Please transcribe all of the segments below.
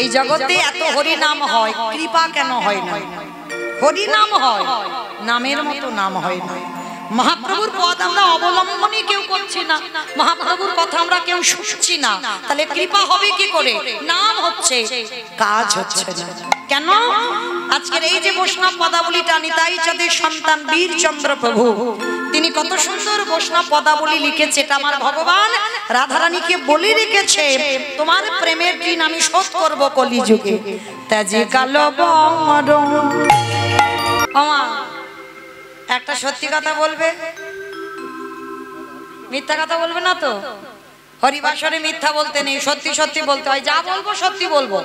এই জগতে এত হরি নাম হয়, কৃপা কেন হয় না? হরি নাম হয়, নামের মতো নাম হয় না। মহাপ্রভুর পদ আমরা অবলম্বনই কেউ করছি না, মহাপ্রভুর কথা আমরা কেউ শুনছি না, তাহলে কৃপা হবে কি করে? নাম হচ্ছে, কাজ হচ্ছে না। কেন? আজকের এই যে বৈষ্ণব পদাবলীটা নিতাই চাঁদের সন্তান বীরচন্দ্র প্রভু তিনি কত সুন্দর বৈষ্ণব পদাবলী লিখেছে। এটা আমার ভগবান রাধারানীকে বলে রেখেছে, তোমার প্রেমের ঋণ আমি শোধ করব কলিযুগে। তাজি কালো একটা সত্যি কথা বলবে, মিথ্যা কথা বলবে না তো? হরিবাসরে মিথ্যা বলতে নেই, সত্যি সত্যি বলতে হয়। যা বলবো সত্যি বলবো,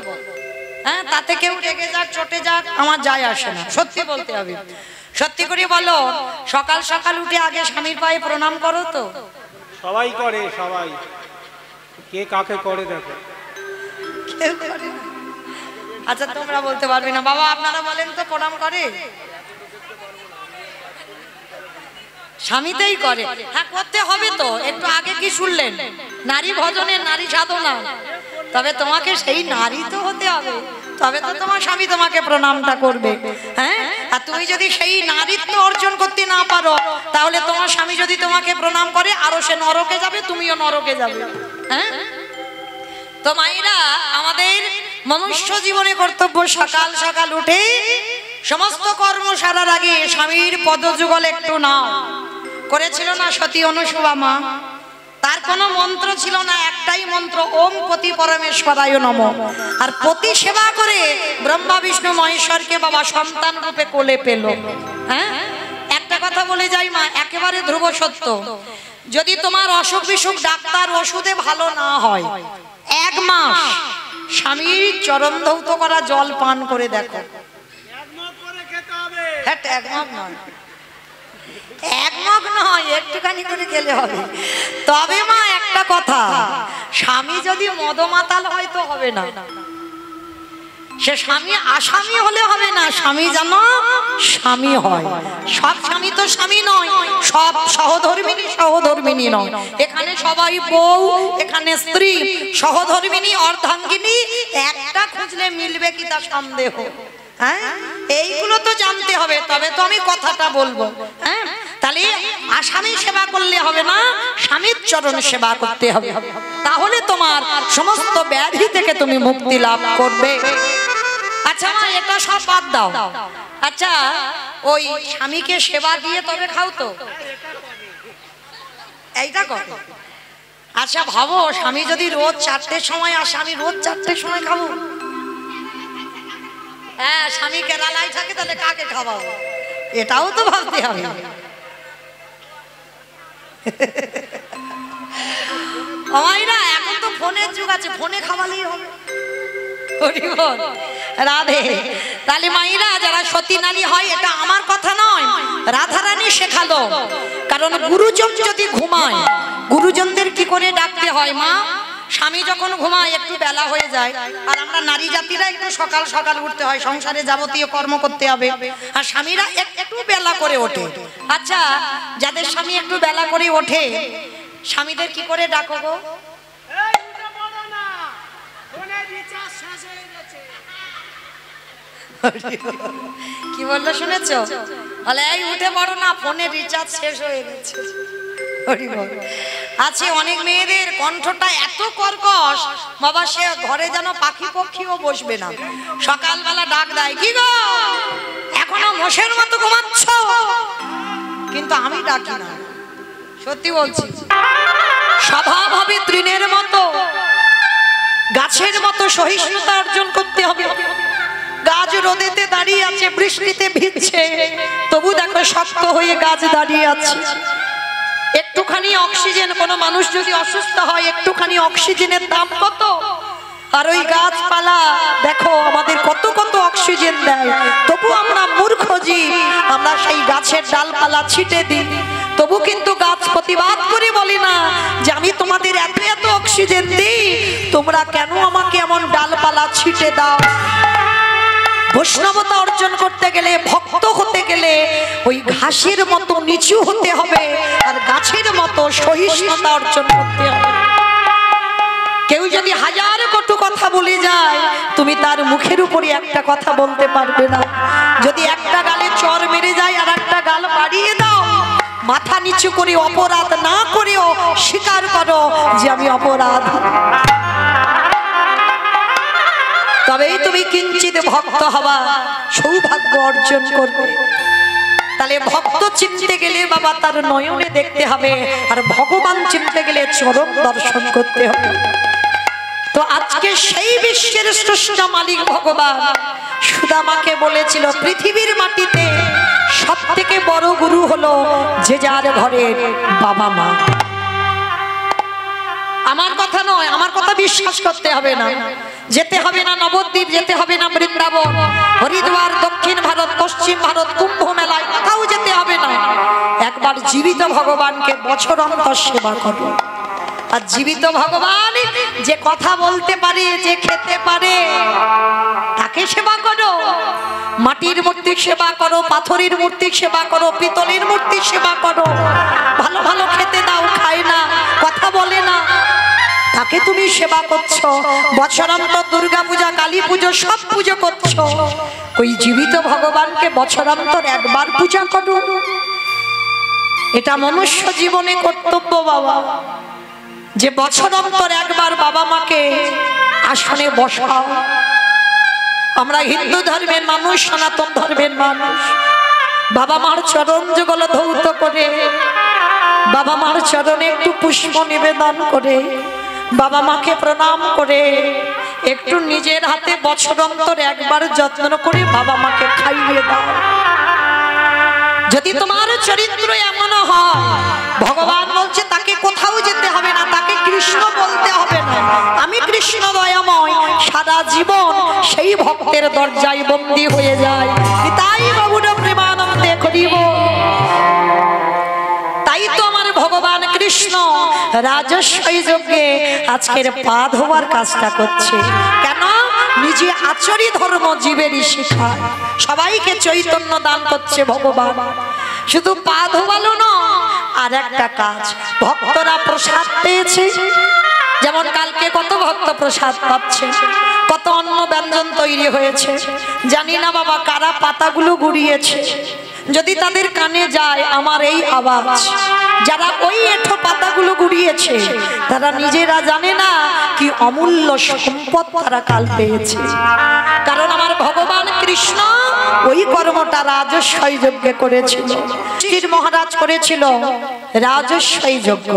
হ্যাঁ, তাতে কেউ রেগে যাক চটে যাক আমার যায় আসে না, সত্যি বলতে হবে। সত্যি করে বলো, সকাল সকাল উঠে আগে স্বামীর পায়ে প্রণাম করো তো? সবাই করে, সবাই। কে কাকে করে দেখো, কেউ করে না। আচ্ছা তোমরা বলতে পারবে না, বাবা আপনারা বলেন তো প্রণাম করে? স্বামীতেই করে। হ্যাঁ করতে হবে তো। একটু আগে কি শুনলেন? নারী ভজনে, নারী সাধনা। তবে তোমাকে সেই নারী তো হতে হবে, তবে তো তোমার স্বামী তোমাকে প্রণামটা করবে। হ্যাঁ, আর তুমি যদি সেই নারীত্ব অর্জন করতে না পারো, তাহলে তোমার স্বামী যদি তোমাকে প্রণাম করে আরো সে নরকে যাবে, তুমিও নরকে যাবে। হ্যাঁ, তো মায়েরা, আমাদের মনুষ্য জীবনে কর্তব্য সকাল সকাল উঠে সমস্ত কর্ম সারার আগে স্বামীর পদযুগল একটু নাও। করেছিল না সতী অনুসুয়া মা? তার কোনো মন্ত্র ছিল না, একটাই মন্ত্র, ওম পতি পরমেশ্বরায় নমঃ। আর পতি সেবা করে ব্রহ্মা বিষ্ণু মহেশ্বরকে বাবা সন্তান রূপে কোলে পেল। হ্যাঁ, একটা কথা বলে যাই মা, একেবারে ধ্রুব সত্য, যদি তোমার অসুখ বিসুখ ডাক্তার ওষুধে ভালো না হয়, 1 মাস স্বামীর চরণ ধৌত করা জল পান করে দেখো। 1 মগ করে খেতে হবে। হ্যাঁ, 1 মগ নয়, 1 মগ নয়, একটুখানি করে খেলে হবে। তবে মা একটা কথা, স্বামী যদি মদমাতাল হয় তো হবে না। সে স্বামী আসামি হলে হবে না, স্বামী যেন স্বামী হয়। সব স্বামী তো স্বামী নয়, সব সহধর্মিনী সহধর্মিনী নয়। এখানে সবাই বউ, এখানে স্ত্রী, সহধর্মিনী অর্ধাঙ্গিনী একটা খুঁজলে মিলবে কি তা সন্দেহ। হ্যাঁ, এইগুলো তো জানতে হবে, তবে তো আমি কথাটা বলবো। হ্যাঁ, তাহলে আসামি সেবা করলে হবে না, স্বামীর চরণ সেবা করতে হবে, তাহলে তোমার সমস্ত ব্যাধি থেকে তুমি মুক্তি লাভ করবে। আচ্ছা মা, এটা সব বাদ দাও। আচ্ছা, ওই স্বামীকে সেবা দিয়ে তবে খাও তো? এইটা কর। আচ্ছা ভাবো, স্বামী যদি রোজ 4টের সময় আসে, আমি রোজ 4টের সময় খাবো? হ্যাঁ, স্বামী কেরালায় থাকে, তাহলে কাকে খাওয়াবো? এটাও তো ভাবতে হবে। না, এখন তো ফোনের যুগ আছে, ফোনে খাওয়ালেই হবে। রাধে। তাহলে মাইরা, যারা সতী নারী হয়, এটা আমার কথা নয়, রাধারানী শেখালো। কারণ গুরুজন যদি ঘুমায়, গুরুজনদের কি করে ডাকতে হয় মা? স্বামী যখন ঘুমায় একটু বেলা হয়ে যায়, আর আমরা নারী জাতিরা একটু সকাল সকাল উঠতে হয়, সংসারে যাবতীয় কর্ম করতে হবে, আর স্বামীরা একটু বেলা করে ওঠে। আচ্ছা, যাদের স্বামী একটু বেলা করে ওঠে, স্বামীদের কি করে ডাকো গো? কি বললো শুনেছো? বলে এই উঠে পড়ো না, ফোনের রিচার্জ শেষ হয়ে গেছে। আছে অনেক মেয়েদের কণ্ঠটা এত কর্কশ বাবা, সে ঘরে যেন পাখি পক্ষীও বসবে না, সকালবেলা ডাক দেয়, কি গো এখনো মোষের মতো ঘুমাচ্ছ? কিন্তু আমি ডাকি না, সত্যি বলছি। স্বভাব হবে তৃণের মতো, গাছের মতো সহিষ্ণুতা অর্জন করতে হবে। গাছ রোদেতে দাঁড়িয়ে আছে, বৃষ্টিতে ভিজছে, তবু দেখো শক্ত হয়ে গাছ দাঁড়িয়ে আছে। একটুখানি অক্সিজেন, কোনো মানুষ যদি অসুস্থ হয়, একটুখানি অক্সিজেনের দাম কত? আর ওই গাছপালা দেখো আমাদের কত কত অক্সিজেন দেয়, তবু আমরা মূর্খ জীব, আমরা সেই গাছের ডালপালা ছিটে দিই। তবু কিন্তু গাছ প্রতিবাদ করে বলে না যে আমি তোমাদের এত এত অক্সিজেন দিই, তোমরা কেন আমাকে এমন ডালপালা ছিটে দাও? বৈষ্ণবতা অর্জন করতে গেলে, ভক্ত হতে গেলে ওই ঘাসের মতো নিচু হতে হবে, আর গাছের মতো সহিষ্ণুতা অর্জন করতে হবে। কেউ যদি হাজার কটু কথা বলে যায়, তুমি তার মুখের উপরে একটা কথা বলতে পারবে না। যদি একটা গালে চর মেরে যায় আর একটা গাল বাড়িয়ে দাও, মাথা নিচু করে অপরাধ না করেও স্বীকার করো যে আমি অপরাধ, তবেই তুমি কিঞ্চিত ভক্ত হবা, সৌভাগ্য অর্জন করবে। তাহলে ভক্ত চিনতে গেলে বাবা তার নয়নে দেখতে হবে, আর ভগবান চিনতে গেলে চরণ দর্শন করতে হবে। তো আজকে সেই বিশ্বের স্রষ্টা মালিক ভগবান সুদামাকে বলেছিল, পৃথিবীর মাটিতে সব থেকে বড় গুরু হলো যে যার ঘরের বাবা মা। আমার কথা নয়, আমার কথা বিশ্বাস করতে হবে না। যেতে হবে না নবদ্বীপ, যেতে হবে না বৃন্দাবন, হরিদ্বার, দক্ষিণ ভারত, পশ্চিম ভারত, কুম্ভ মেলায়, কোথাও যেতে হবে না। একবার জীবিত ভগবানকে বছর অন্তর সেবা করো। আর জীবিত ভগবান যে কথা বলতে পারে, যে খেতে পারে, তাকে সেবা করো। মাটির মূর্তি সেবা করো, পাথরের মূর্তি সেবা করো, পিতলের মূর্তি সেবা করো, ভালো ভালো খেতে দাও, খায় না, কথা বলে না, তাকে তুমি সেবা করছো। বছরান্তর দুর্গা পূজা, কালী পুজো সব পুজো করছো, ওই জীবিত ভগবানকে বছরান্তর একবার পূজা করো। এটা মনুষ্য জীবনে কর্তব্য বাবা, যে বছরান্তর একবার বাবা মাকে আসনে বসাও। আমরা হিন্দু ধর্মের মানুষ, সনাতন ধর্মের মানুষ, বাবা মার চরণ যুগল ধৌত করে, বাবা মার চরণে একটু পুষ্প নিবেদন করে, বাবা মাকে প্রণাম করে, একটু নিজের হাতে বছর অন্তর একবার যত্ন করে বাবা মাকে খাইয়ে দাও। যদি তোমার চরিত্র এমন হয়, ভগবান বলছে তাকে কোথাও যেতে হবে না, তাকে কৃষ্ণ বলতে হবে না, আমি কৃষ্ণ দয়াময়, সারা জীবন সেই ভক্তের দরজায় বন্দী হয়ে যায়। তাই বাবুর প্রেমানন্দে করিব। তাই তো আমার ভগবান কৃষ্ণ রাজস্বই যজ্ঞে আজকের পা ধোয়ার কাজটা করছে। কেন? নিজে আচরি ধর্ম জীবেরই শিক্ষা, সবাইকে চৈতন্য দান করছে ভগবান। শুধু পা ধোয়ালো না, আর একটা কাজ, ভক্তরা প্রসাদ পেয়েছে। যেমন কালকে কত ভক্ত প্রসাদ পাচ্ছে, কত অন্ন ব্যঞ্জন তৈরি হয়েছে, জানি না বাবা কারা পাতাগুলো গুড়িয়েছে। যদি তাদের কানে যায় আমার এই আওয়াজ, যারা ওই এঁঠো পাতাগুলো গুড়িয়েছে তারা নিজেরা জানে না কি অমূল্য সম্পদ তারা কাল পেয়েছে। কারণ আমার ভগবান কৃষ্ণ ওই কর্মটা রাজস্বই যজ্ঞে করেছিল। শ্রীর মহারাজ করেছিল রাজস্বই যজ্ঞ।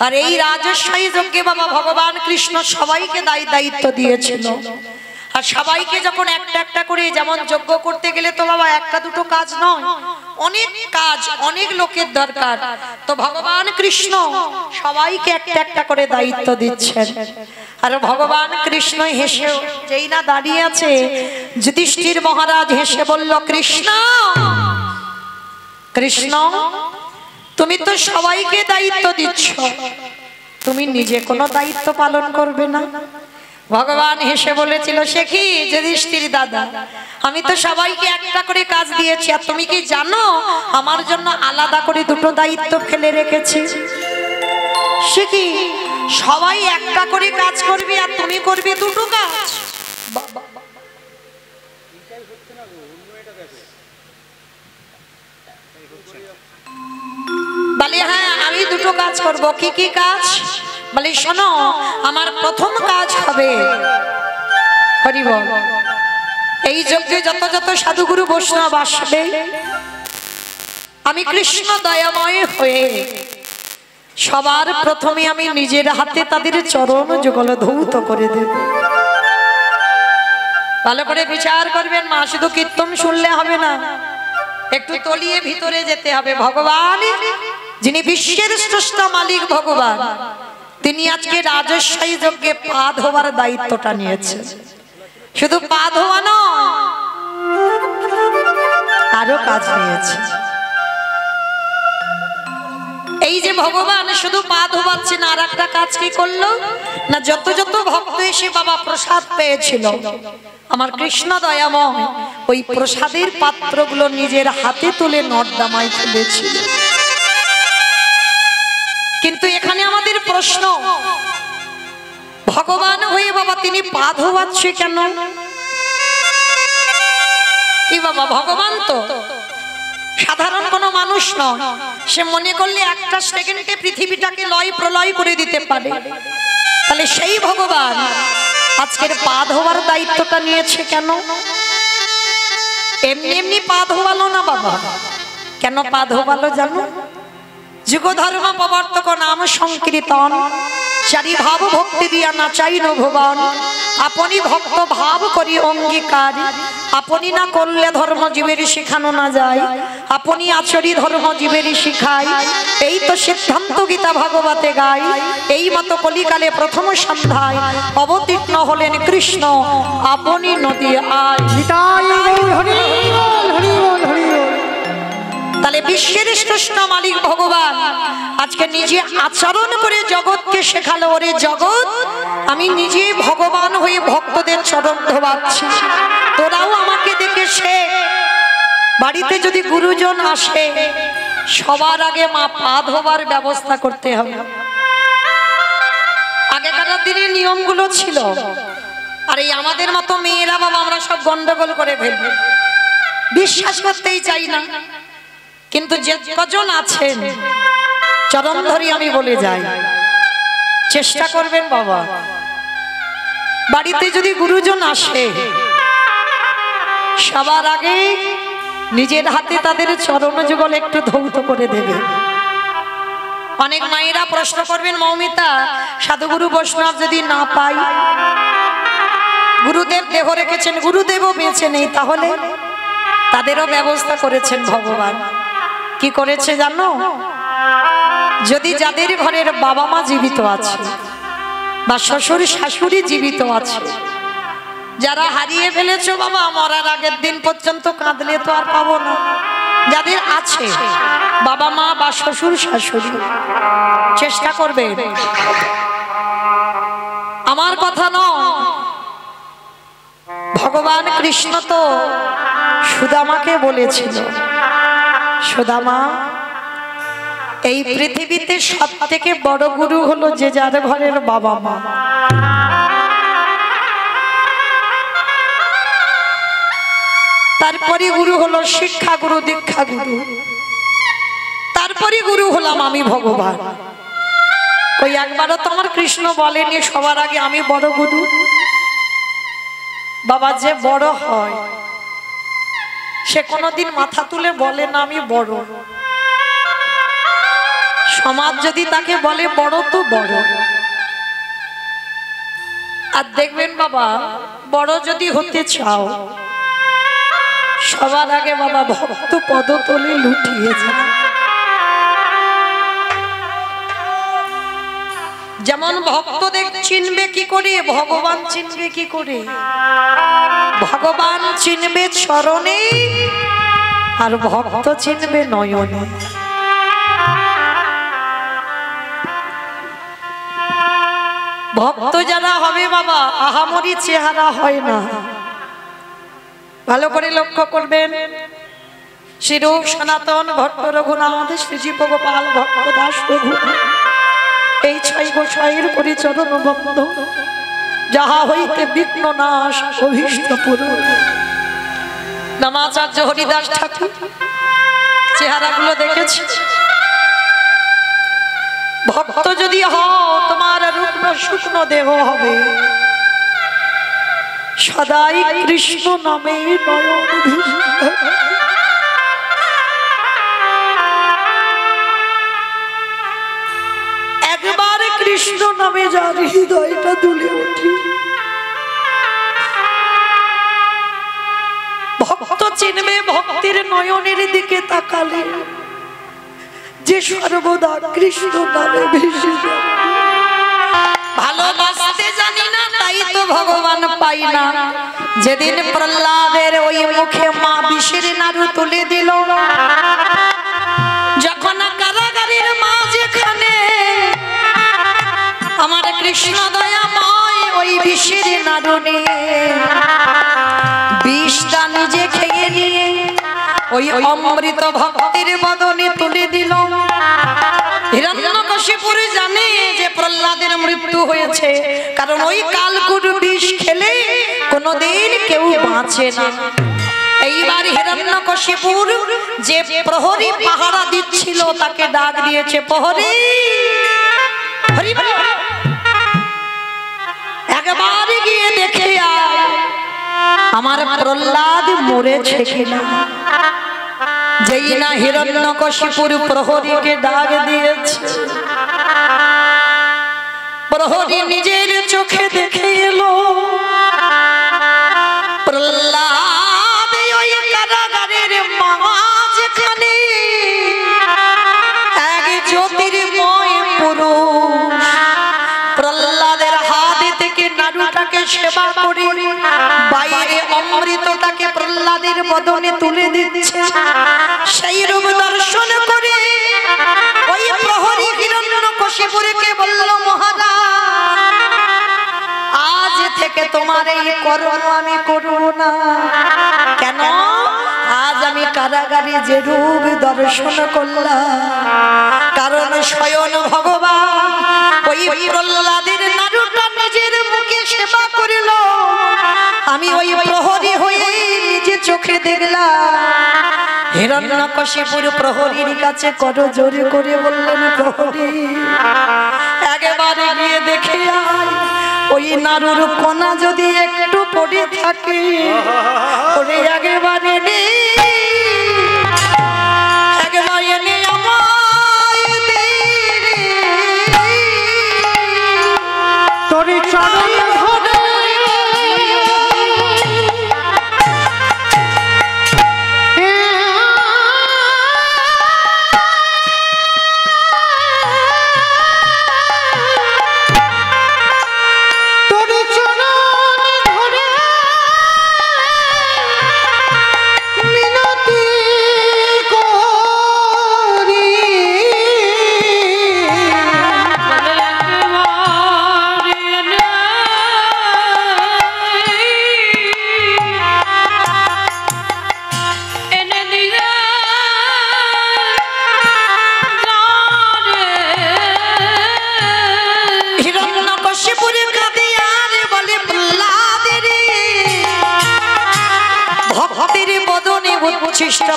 আর এই রাজস্বই যজ্ঞে বাবা ভগবান কৃষ্ণ সবাইকে দায়িত্ব দিয়েছিল। আর সবাইকে যখন একটা একটা করে, যেমন যজ্ঞ করতে গেলে তো বাবা একটা দুটো কাজ নয়, অনেক কাজ, অনেক লোকের দরকার। তো ভগবান কৃষ্ণ সবাইকে একটা একটা করে দায়িত্ব দিচ্ছেন। আর ভগবান কৃষ্ণ হেসে, যেই না দাঁড়িয়ে আছে, যুধিষ্ঠির মহারাজ হেসে বলল, কৃষ্ণ কৃষ্ণ তুমি তো সবাইকে দায়িত্ব দিচ্ছ, তুমি নিজে কোনো দায়িত্ব পালন করবে না? ভগবান হেসে বলেছিল, সে কি যুধিষ্ঠির দাদা, আমি তো সবাইকে একটা করে কাজ দিয়েছি, আর তুমি কি জানো আমার জন্য আলাদা করে দুটো দায়িত্ব ফেলে রেখেছি? সে কি সবাই একটা করে কাজ করবে আর তুমি করবে দুটো কাজ? বলে হ্যাঁ আমি দুটো কাজ করব। কি কি কাজ? বলে শোনো, আমার প্রথম কাজ হবে, হরি বল, এই যজ্ঞে যত যত সাধুগুরু বৈষ্ণব আসবে, আমি কৃষ্ণ দয়াময় হয়ে সবার প্রথমে আমি নিজের হাতে তাদের চরণ যুগল ধৌত করে দেব। ভালো করে বিচার করবেন মা, শুধু কীর্তন শুনলে হবে না, একটু তলিয়ে ভিতরে যেতে হবে। ভগবান যিনি বিশ্বের স্রষ্টা মালিক ভগবান, তিনি আজকে রাজস্বই যজ্ঞে পা ধোয়ার দায়িত্বটা নিয়েছেন। শুধু পা ধোয়ানো, আরো কাজ নিয়েছে। এই যে ভগবান শুধু পা ধোয়াচ্ছে না, আর একটা কাজ কি করলো না, যত যত ভক্ত এসে বাবা প্রসাদ পেয়েছিল, আমার কৃষ্ণ দয়াময় ওই প্রসাদের পাত্রগুলো নিজের হাতে তুলে নর্দমায় ফেলেছিল। কিন্তু এখানে আমাদের প্রশ্ন, ভগবান হয়ে বাবা তিনি পা ধোয়াচ্ছে কেন? কি বাবা ভগবান তো সাধারণ কোনো মানুষ নয়, সে মনে করলে একটা সেকেন্ডে পৃথিবীটাকে লয় প্রলয় করে দিতে পারে। তাহলে সেই ভগবান আজকের পা ধোয়ার দায়িত্বটা নিয়েছে কেন? এমনি এমনি পা ধোয়ালো না বাবা। কেন পা ধোয়ালো জানো? যুগ ধর্ম প্রবর্তক নাম সংকীর্তন, চারি ভাব ভক্তি দিয়া নাচাই ভুবন। আপনি ভক্ত ভাব করি অঙ্গীকার, আপনি না করলে ধর্ম জীবের শেখানো না যায়, আপনি আচরি ধর্ম জীবের শিখাই। এই তো সিদ্ধান্ত গীতা ভাগবতে গাই। এই মতো কলিকালে প্রথম সন্ধ্যায় অবতীর্ণ হলেন কৃষ্ণ, আপনি নদী আয়। তাহলে বিশ্বের শ্রেষ্ঠ মালিক ভগবান আজকে নিজে আচরণ করে জগৎকে শেখালো, ওরে জগৎ আমি নিজে ভগবান হয়ে ভক্তদের চরণ ধোয়াচ্ছি, তোরাও আমাকে দেখে শেখ। বাড়িতে যদি গুরুজন আসে সবার আগে মা পা ধোবার ব্যবস্থা করতে হবে। আগেকার দিনে নিয়মগুলো ছিল, আর এই আমাদের মতো মেয়েরা বাবা আমরা সব গন্ডগোল করে ফেলবো, বিশ্বাস করতেই চাই না। কিন্তু যে কজন আছেন চরণ ধরি আমি বলে যাই, চেষ্টা করবেন বাবা বাড়িতে যদি গুরুজন আসে সবার আগে নিজের হাতে তাদের চরণ যুগল একটু ধৌত করে দেবে। অনেক মায়েরা প্রশ্ন করবেন, মৌমিতা সাধুগুরু বৈষ্ণব যদি না পাই, গুরুদেব দেহ রেখেছেন গুরুদেবও বেঁচে নেই, তাহলে তাদেরও ব্যবস্থা করেছেন ভগবান। কি করেছে জানো? যদি যাদের ঘরের বাবা মা জীবিত আছে বা শ্বশুর শাশুড়ি জীবিত আছে, যারা হারিয়ে ফেলেছো বাবা মরার আগের দিন পর্যন্ত কাঁদলে তো আর পাবো না, যাদের আছে বাবা মা বা শ্বশুর শাশুড়ি, চেষ্টা করবে। আমার কথা নয়, ভগবান কৃষ্ণ তো সুদামাকে বলেছিল, সুদামা এই পৃথিবীতে সব থেকে বড় গুরু হলো যে যার ঘরের বাবা মা। তারপরে গুরু হলো শিক্ষা গুরু, দীক্ষা গুরু, তারপরে গুরু হলাম আমি ভগবান। ওই একবারও তোমার কৃষ্ণ বলেনি সবার আগে আমি বড় গুরু? বাবা যে বড় হয় সে কোনোদিন মাথা তুলে বলে না আমি বড়। সমাজ যদি তাকে বলে বড় তো বড়। আর দেখবেন বাবা বড় যদি হতে চাও সবার আগে বাবা ভক্ত পদতলে লুটিয়ে যায়। যেমন ভক্তদের চিনবে কি করে, ভগবান চিনবে কি করে? ভগবান চিনবে চরণে আর ভক্ত চিনবে নয়নে। ভক্ত যারা হবে বাবা আহামরি চেহারা হয় না, ভালো করে লক্ষ্য করবেন। শ্রীরূপ সনাতন ভট্ট রঘুনাথ শ্রীজীব গোপাল ভট্ট দাস প্রভু এই ছয় গোসাইয়ের পরিচরণ বন্ধ, যাহা হইতে বিঘ্ন নাশ অভীষ্ট পূরণ। নামাচার্য হরিদাস ঠাকুর চেহারাগুলো দেখেছি। ভক্ত যদি হও তোমার রুগ্ন শুকন দেহ হবে, সদাই কৃষ্ণ নামে নয়ন ভিজবে। একবার কৃষ্ণ নামে যার হৃদয়টা দুলে ওঠে, ভক্ত চিনবে ভক্তির নয়নের দিকে তাকালে যে সর্বদা কৃষ্ণ নামে ভেসে যায়। ভালোবাসতে জানি না তাই তো ভগবান পাই না। যেদিন প্রহ্লাদের ওই মুখে মা বিষের নাড়ু তুলে দিল, যখন কারাগারের মা যেখানে আমার কৃষ্ণ দয়াময় ওই বিষের নাড়ু নিয়ে বিষটা নিজে খেয়ে নিয়ে ওই অমৃত ভক্তের বদনে তুলে দিল। হিরণ্যকশিপু হিরণ্যকশিপুর জানে যে প্রহ্লাদের মৃত্যু হয়েছে, কারণ ওই কালকুট বিষ খেলে কোনোদিন কেউ বাঁচে না। এইবার হিরণ্যকশিপুর যে প্রহরী পাহারা দিচ্ছিল তাকে ডাক দিয়েছে, প্রহরী একবার গিয়ে দেখে আয় আমার প্রহ্লাদ মরেছে কিনা। যেই না হিরণ্যকশিপুর প্রহরীকে ডাক দিয়েছে, প্রহরী নিজের চোখে দেখে এলো প্রহ্লাদ ওই কারাগারের মাঝখানে এক জ্যোতির্ময় পুরুষ প্রহ্লাদের হাত থেকে নাড়ুটাকে সেবা করে বাইরে অমৃতটাকে প্রহ্লাদের বদনে তুলে দিচ্ছে। সেই রূপ দর্শন করে ওই প্রহরী হিরণ্যকশিপুরকে বলল, মহারাজ আজ থেকে তোমার এই কর্ম আমি করব না। কেন? আজ আমি কারাগারে যে রূপ দর্শন করলাম, কারণ স্বয়ং ভগবান ওই প্রহ্লাদের নাড়ুটা নিজের মুখে সেবা করিল। আমি ওই প্রহরী হয়ে নিজে চোখে দেখলাম। হিরণ্যকশিপুর প্রহরীর কাছে করজোড়ে করে বললেন, প্রহরী একেবারে গিয়ে দেখে আয় ওই নাড়ুর কোনা যদি একটু পড়ে থাকে ওরে একেবারে নে, একেবারে নে আমায় দে রে। তোর চরণ ধরে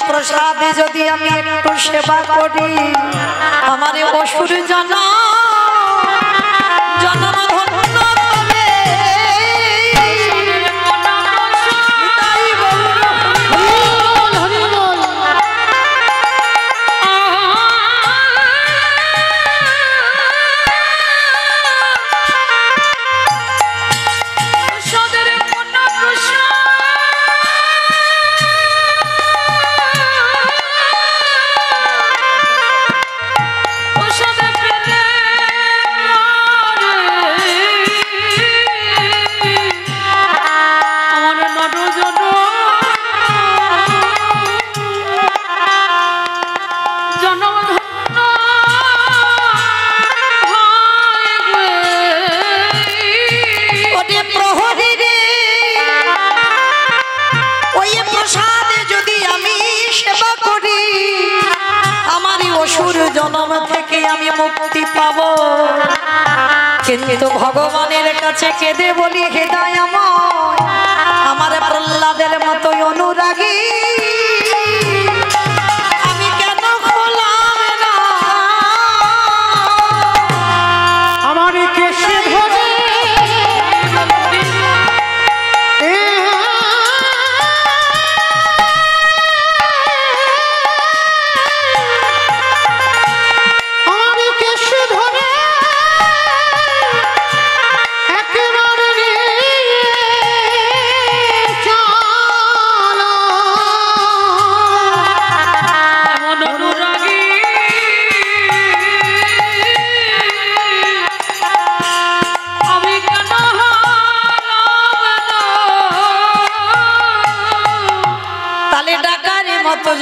প্রসাদে যদি আমি একটু সেবা করি আমার অসুর জনম জনম ধন্য হবে। জনম থেকে আমি মুক্তি পাব। কিন্তু ভগবানের কাছে কেঁদে বলি, হে দয়াময় আমার প্রহ্লাদের মতোই অনুরাগী আমি কেন হলাম না। আমার কেশে ধরে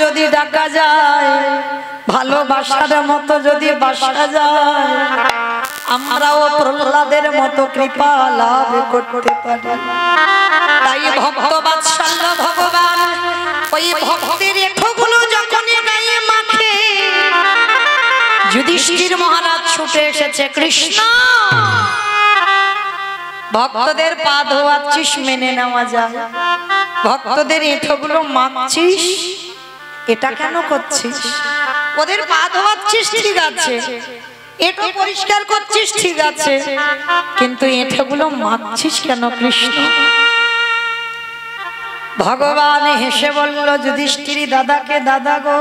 যদি ডাকা যায়, ভালোবাসার মতো যদি বাসা যায়, আমরাও প্রহ্লাদের মতো কৃপা লাভ করতে পারি। তাই ভক্ত বাৎসল্য ভগবান ওই ভক্তের এঠোগুলো যখন গায়ে মাখে, যুধিষ্ঠির মহারাজ ছুটে এসেছে, কৃষ্ণ ভক্তদের পা ধোয়াচ্ছিস মেনে নেওয়া যায়, ভক্তদের এঁঠোগুলো মাখছিস এটা কেন করছিস? ওদের পা ধোয়াচ্ছিস ঠিক আছে, এঁঠো পরিষ্কার করছিস ঠিক আছে, কিন্তু এঁঠোগুলো মাখছিস কেন কৃষ্ণ? ভগবান হেসে বলল, যুধিষ্ঠির দাদাকে, দাদা গো,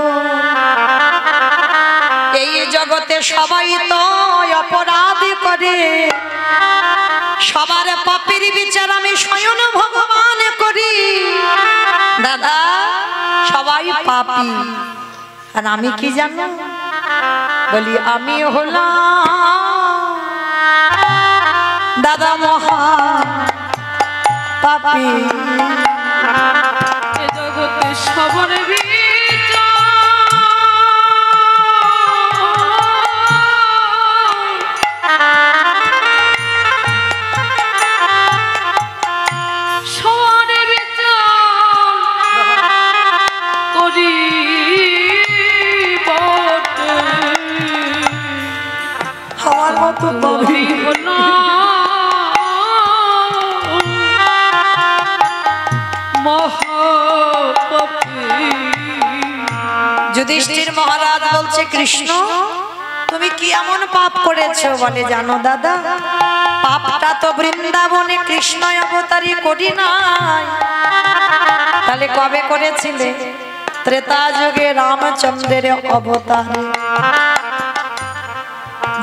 এই জগতে সবাই তো অপরাধ করে, সবার পাপের বিচার আমি স্বয়ং ভগবান করি। দাদা সবাই পাপী, আর আমি কি জানো? বলি আমি হলাম দাদা মহা পাপী। এ জগতে সবার যুধিষ্ঠির মহারাজ বলছে, কৃষ্ণ তুমি কি এমন পাপ করেছো? বলে, জানো দাদা, পাপটা তো বৃন্দাবনে কৃষ্ণ অবতারই করি নাই। তাহলে কবে করেছিলে? ত্রেতা যুগে রামচন্দ্রের অবতারে,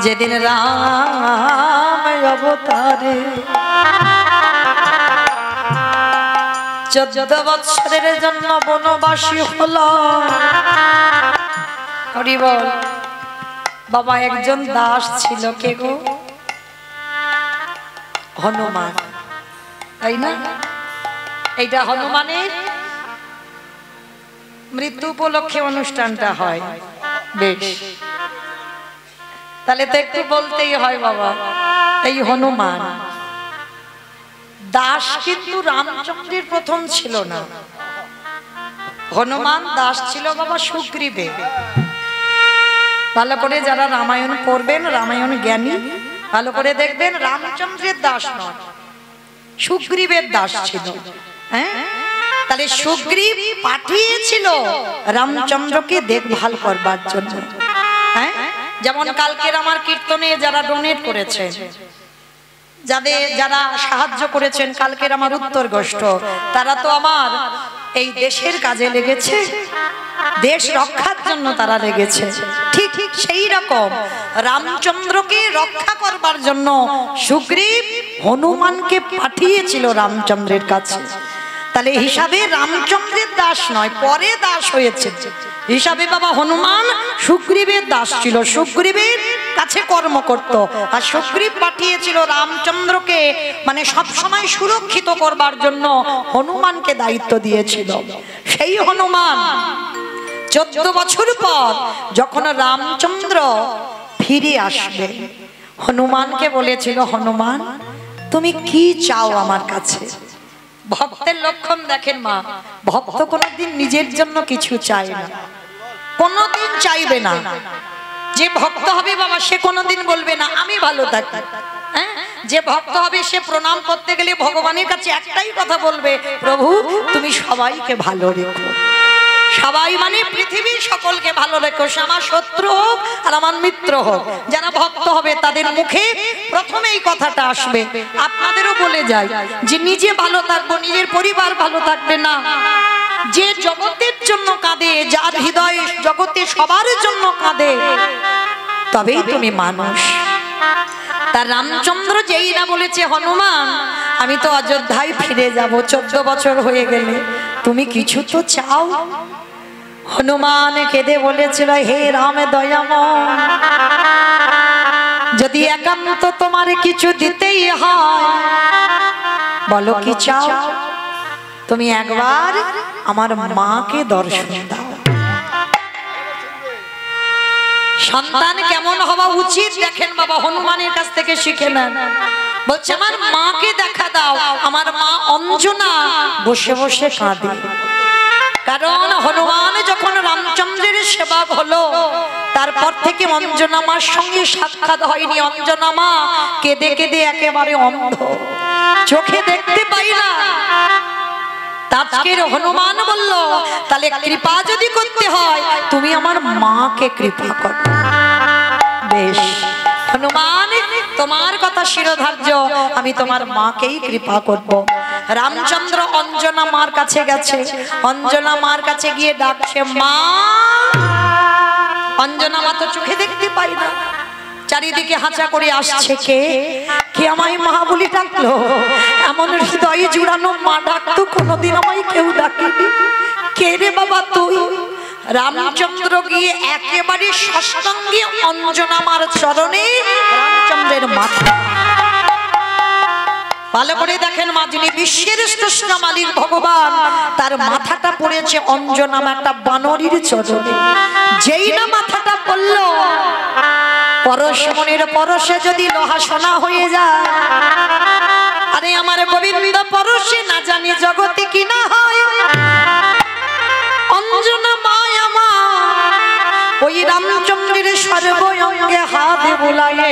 যেদিন রাম অবতারে 14 বৎসরের জন্য বনবাসী হলো। হরি বল। বাবা একজন দাস ছিল, কে গো? হনুমান, তাই না? এইটা হনুমানের মৃত্যু উপলক্ষে অনুষ্ঠানটা হয়। বেশ, তাহলে তো একটু বলতেই হয় বাবা। এই হনুমান দাস কিন্তু রামচন্দ্রের প্রথম ছিল না, হনুমান দাস ছিল বাবা সুগ্রীবে। ভালো করে যারা রামায়ণ পড়বেন, রামায়ণ জ্ঞানী, ভালো করে দেখবেন, রামচন্দ্রের দাস নয়, সুগ্রীবের দাস ছিল। হ্যাঁ, তাহলে সুগ্রীব পাঠিয়েছিল রামচন্দ্রকে দেখভাল করবার জন্য। হ্যাঁ, যেমন কালকের আমার কীর্তনে যারা ডোনেট করেছে, যারা সাহায্য করেছেন কালকের আমার উত্তর গোষ্ঠ, তারা তো আমার এই দেশের কাজে লেগেছে, দেশ রক্ষার জন্য তারা লেগেছে। ঠিক ঠিক সেই রকম রামচন্দ্রকে রক্ষা করবার জন্য সুগ্রীব হনুমানকে পাঠিয়েছিল রামচন্দ্রের কাছে। তাহলে হিসাবে রামচন্দ্রের দাস নয়, পরে দাস হয়েছে হিসাবে বাবা হনুমান সুগ্রীবের দাস ছিল, সুগ্রীবের কাছে কর্ম করত। আর সুগ্রীব পাঠিয়েছিল রামচন্দ্রকে মানে সব সময় সুরক্ষিত করবার জন্য হনুমানকে দায়িত্ব দিয়েছিল। সেই হনুমান 14 বছর পর যখন রামচন্দ্র ফিরে আসবে, হনুমানকে বলেছিল, হনুমান তুমি কি চাও আমার কাছে? ভক্তের লক্ষণ দেখেন মা, ভক্ত কোনোদিন নিজের জন্য কিছু চায় না, কোনোদিন চাইবে না। যে ভক্ত হবে বাবা সে কোনোদিন বলবে না আমি ভালো থাকি। হ্যাঁ, যে ভক্ত হবে সে প্রণাম করতে গেলে ভগবানের কাছে একটাই কথা বলবে, প্রভু তুমি সবাইকে ভালো রেখো। সবাই মানে পৃথিবীর সকলকে ভালো রেখো, সে আমার শত্রু হোক আর আমার মিত্র হোক। যারা ভক্ত হবে তাদের মুখে প্রথমে এই কথাটা আসবে। আপনাদেরও বলে যায় যে নিজে ভালো থাকবো, নিজের পরিবার ভালো থাকবে না। যে জগতের জন্য কাঁদে, যার হৃদয় জগতে সবার জন্য কাঁদে, তবেই তুমি মানুষ। তার রামচন্দ্র যেই না বলেছে, হনুমান আমি তো অযোধ্যায় ফিরে যাব, 14 বছর হয়ে গেলে, তুমি কিছু তো চাও। হনুমান কেঁদে বলেছিল, হে রাম দয়াময়, যদি একান্ত তোমার কিছু দিতেই হয় বলো কি চাও? তুমি একবার আমার মাকে দর্শন দাও। সন্তান কেমন হওয়া উচিত দেখেন বাবা, হনুমানের কাছ থেকে শিখে নেন। বলছে আমার মাকে দেখা দাও। আমার মা অঞ্জনা বসে বসে কাঁদে, কারণ হনুমান যখন রামচন্দ্রের সেবা হলো, তারপর থেকে অঞ্জনা মার সঙ্গে সাক্ষাৎ হয়নি। অঞ্জনা মা কেঁদে কেঁদে একেবারে অন্ধ, চোখে দেখতে পাই না। আজকের হনুমান বলল, তাহলে কৃপা যদি করতে হয় তুমি আমার মাকে কৃপা করো। বেশ হনুমান, তোমার কথা শিরোধার্য, আমি তোমার মাকেই কৃপা করব। রামচন্দ্র অঞ্জনা মার কাছে গেছে, অঞ্জনা মার কাছে গিয়ে ডাকছে মা। অঞ্জনা মা তো চোখে দেখতে পাই না, চারিদিকে হাঁচা করে আসছে। কে কে আমায় মা বলি ডাকলো? এমন হৃদয়ে জুড়ানো মা ডাকতো কোনোদিন আমায় কেউ ডাকেনি। কে রে বাবা তুই? রামচন্দ্র গিয়ে একেবারে সষ্টঙ্গে অঞ্জনা মার চরণে রামচন্দ্রের মাথা। ভালো করে দেখেন মা, যিনি বিশ্বের শ্রেষ্ঠ মালিক ভগবান, তার মাথাটা পড়েছে অঞ্জনা একটা বানরীর চরণে। যেই না মাথাটা পড়ল, পরশ মনের পরশে যদি লোহা সোনা হয়ে যায়, আরে আমার গোবিন্দ পরশে না জানি জগতে কি না হয়। অঞ্জনা মায় আমার ওই রামচন্দ্রের সর্বঙ্গে হাত বুলায়ে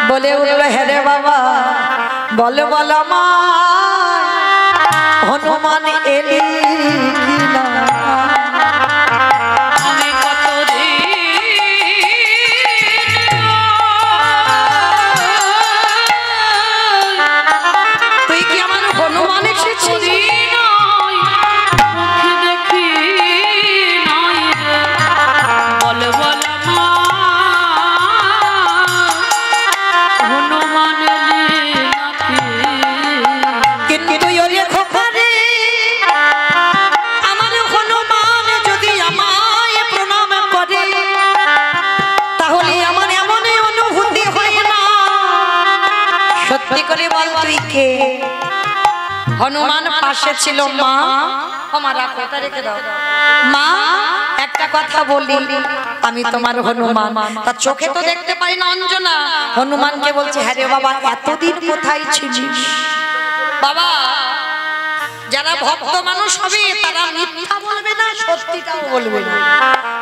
বলে উঠল, হেরে বাবা বল বল মা, হনুমান এলি কিনা? তুই কি আমার হনুমান এসেছিস? হনুমান পাশে ছিল। মা আমার কথা রেখে দাও মা, একটা কথা বলি, আমি তোমার হনুমান। তার চোখে তো দেখতে পাই না অঞ্জনা। হনুমানকে বলছে, হ্যাঁ রে বাবা এতদিন কোথায় ছিলিস? বাবা যারা ভক্ত মানুষ হবে তারা মিথ্যা বলবে না, সত্যিটাও বলবে না।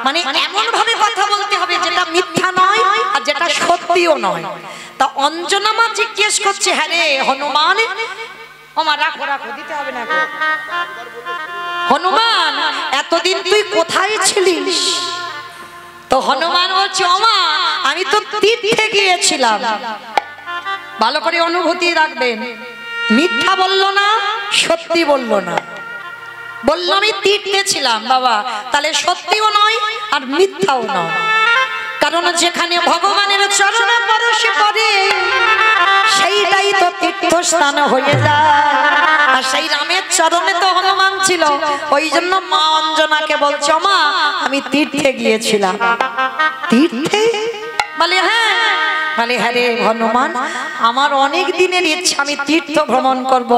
মানে এমন ভাবে কথা বলতে হবে যেটা মিথ্যা নয় আর যেটা সত্যিও নয়। তা অঞ্জনা মা জিজ্ঞেস করছে, হ্যাঁ রে হনুমান, হনুমান এতদিন তুই কোথায় ছিলিস? তো হনুমান বলছে, ওমা আমি তো তীর্থে গিয়েছিলাম। ভালো করে অনুভূতি রাখবেন, মিথ্যা বলল না, সত্যি বলল না। বলল আমি তীর্থে ছিলাম বাবা, তাহলে সত্যিও নয় আর মিথ্যাও নয়। কারণ যেখানে ভগবানের চরণে পরশে পড়ে সেইটাই তো তীর্থস্থান হয়ে যায়। আর সেই রামের চরণে তো হনুমান ছিল, ওই জন্য মা অঞ্জনাকে বলছো, মা আমি তীর্থে গিয়েছিলাম। তীর্থে? বলে হ্যাঁ। বলে হ্যাঁ রে হনুমান, আমার অনেক দিনের ইচ্ছা, আমি তীর্থ ভ্রমণ করব,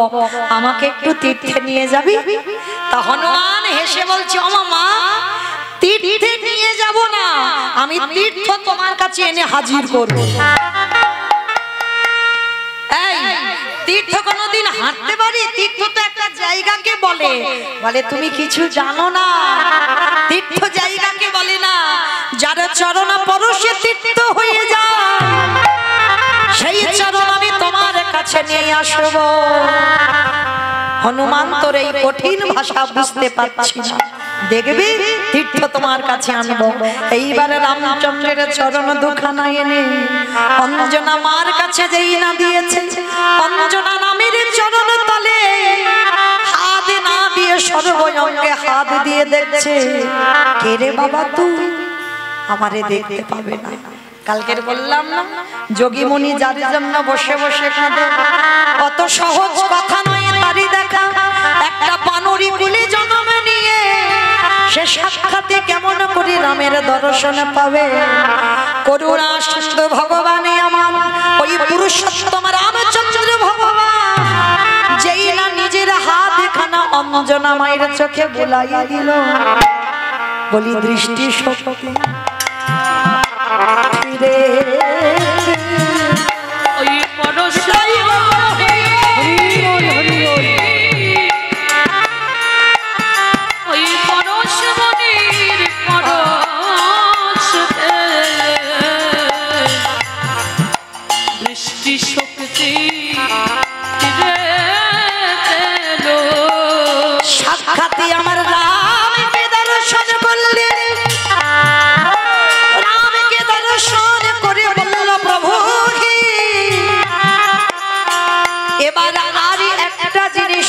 আমাকে একটু তীর্থে নিয়ে যাবি? তা হনুমান হেসে বলছে, ওমা মা তীর্থে নিয়ে যাব না, আমি তীর্থ তোমার কাছে এনে হাজির করব। এই তীর্থ কোনদিন হাঁটতে পারি? তীর্থ তো একটা জায়গাকে বলে। বলে তুমি কিছু জানো না, তীর্থ জায়গাকে বলে না, যার চরণ পরশে তীর্থ হয়ে যায় সেই চরণ আমি তোমার কাছে নিয়ে আসব। হনুমান তোর এই কঠিন ভাষা বুঝতে পারছি না, দেখবি তীর্থ তোমার কাছে আনবো। এইবারে রামচন্দ্রের চরণ দুখানা এনে অঞ্জনা মার কাছে যেই না দিয়েছে, অঞ্জনা নামের চরণ তলে হাত না দিয়ে সর্বঙ্গে হাত দিয়ে দেখছে, কে রে বাবা তুই? আমারে দেখতে পাবে না। কালকের বললাম না, যোগী মুনি যার জন্য বসে বসে কাঁদে, অত সহজ কথা নয় তারই দেখা। একটা বানরি কুলে জন্ম নিয়ে সে সাক্ষাতে কেমন করে রামের দর্শন পাবে? করুণা সিন্ধু ভগবানে আমার ওই পুরুষোত্তম রামচন্দ্র ভগবান যেই না নিজের হাত খানা অঞ্জনা মায়ের চোখে বুলাইয়া দিল। বলি দৃষ্টি শক্তি ফিরে ওই পরশ ওই পরশ মনির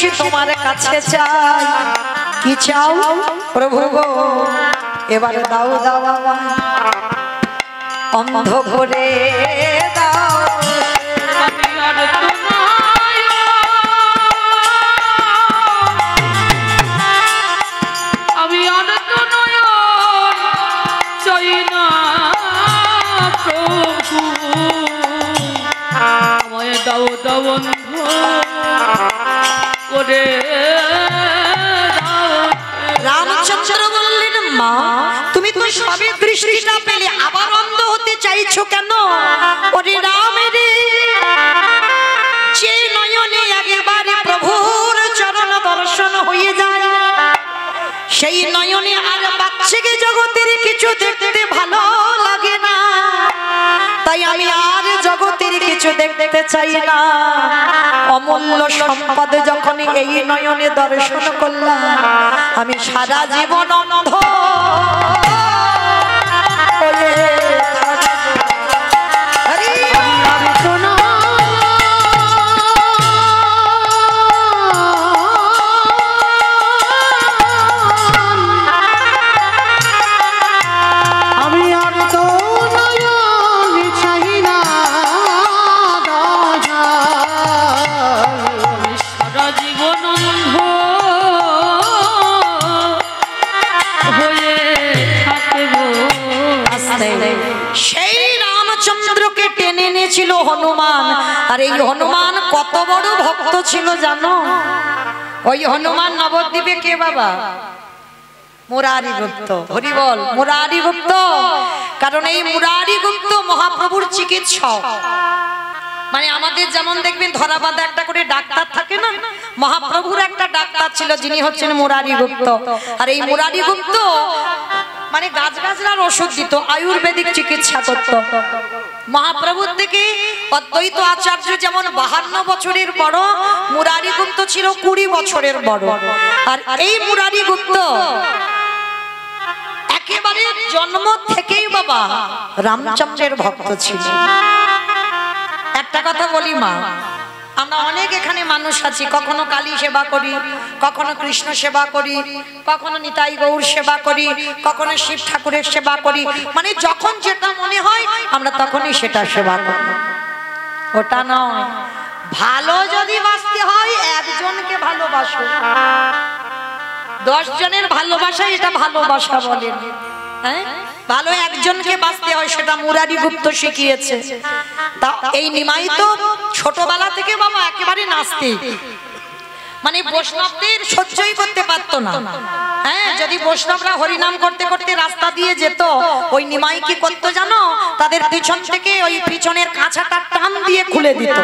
বেশি তোমার কাছে চাই। কি চাও প্রভু গো এবার দাও দাও আমায়, অন্ধ করে দাও। আমি আর তো নয়, আমি আর তো নয়ন চাই না প্রভু, আমায় দাও দাও অন্ধ করে দাও। রামচন্দ্র বললেন মা তুমি তো সবে দৃষ্টিটা পেলে আবার অন্ধ হতে চাইছো কেন? ওরে রাম রে, যে নয়নে একেবারে প্রভুর চরণ দর্শন হয়ে যায় সেই নয়নে আর বাচ্চাকে জগতের কিছু দেখতে ভালো লাগে না। তাই আমি আর জগতের কিছু দেখতে চাই না। অমূল্য সম্পদ যখন এই নয়নে দর্শন করলাম, আমি সারা জীবন অন্ধ হয়ে ছিল হনুমান। আর এই হনুমান কত বড় ভক্ত ছিল জানো? ওই হনুমান নবদ্বীপে কে বাবা? মুরারি গুপ্ত। হরি বল মুরারি গুপ্ত। কারণ এই মুরারি গুপ্ত মহাপ্রভুর চিকিৎসক। মানে আমাদের যেমন দেখবেন ধরাবাঁধা একটা করে ডাক্তার থাকে না, মহাপ্রভুর একটা ডাক্তার ছিল যিনি হচ্ছেন মুরারি গুপ্ত। আর এই মুরারি গুপ্ত মানে গাছগাছরার ওষুধ দিত, আয়ুর্বেদিক চিকিৎসা করত। মহাপ্রভুর থেকে অদ্বৈত আচার্য যেমন 52 বছরের বড়, মুরারি গুপ্ত ছিল 20 বছরের বড়। আর এই মুরারি গুপ্ত একেবারে জন্ম থেকেই বাবা রামচন্দ্রের ভক্ত ছিল। একটা কথা বলি মা, আমরা অনেক এখানে মানুষ আছি, কখনো কালী সেবা করি, কখনো কৃষ্ণ সেবা করি, কখনো নিতাই গৌর সেবা করি, কখনো শিব ঠাকুরের সেবা করি। মানে যখন যেটা মনে হয় আমরা তখনই সেটা সেবা করি। ওটা নয়, ভালো যদি বাঁচতে হয় একজনকে ভালোবাসো, 10 জনের ভালোবাসা এটা ভালোবাসা বলেন। হ্যাঁ, ভালো একজনকে বাঁচতে হয়, সেটা মুরারি গুপ্ত শিখিয়েছে। তা এই নিমাই তো ছোটবেলা থেকে বাবা একেবারে নাস্তিক, মানে বৈষ্ণবদের সহ্যই করতে পারতো না। হ্যাঁ, যদি বৈষ্ণবরা হরিনাম করতে করতে রাস্তা দিয়ে যেত, ওই নিমাই কি করতো জানো? তাদের পিছন থেকে ওই পিছনের কাঁচাটা টান দিয়ে খুলে দিত।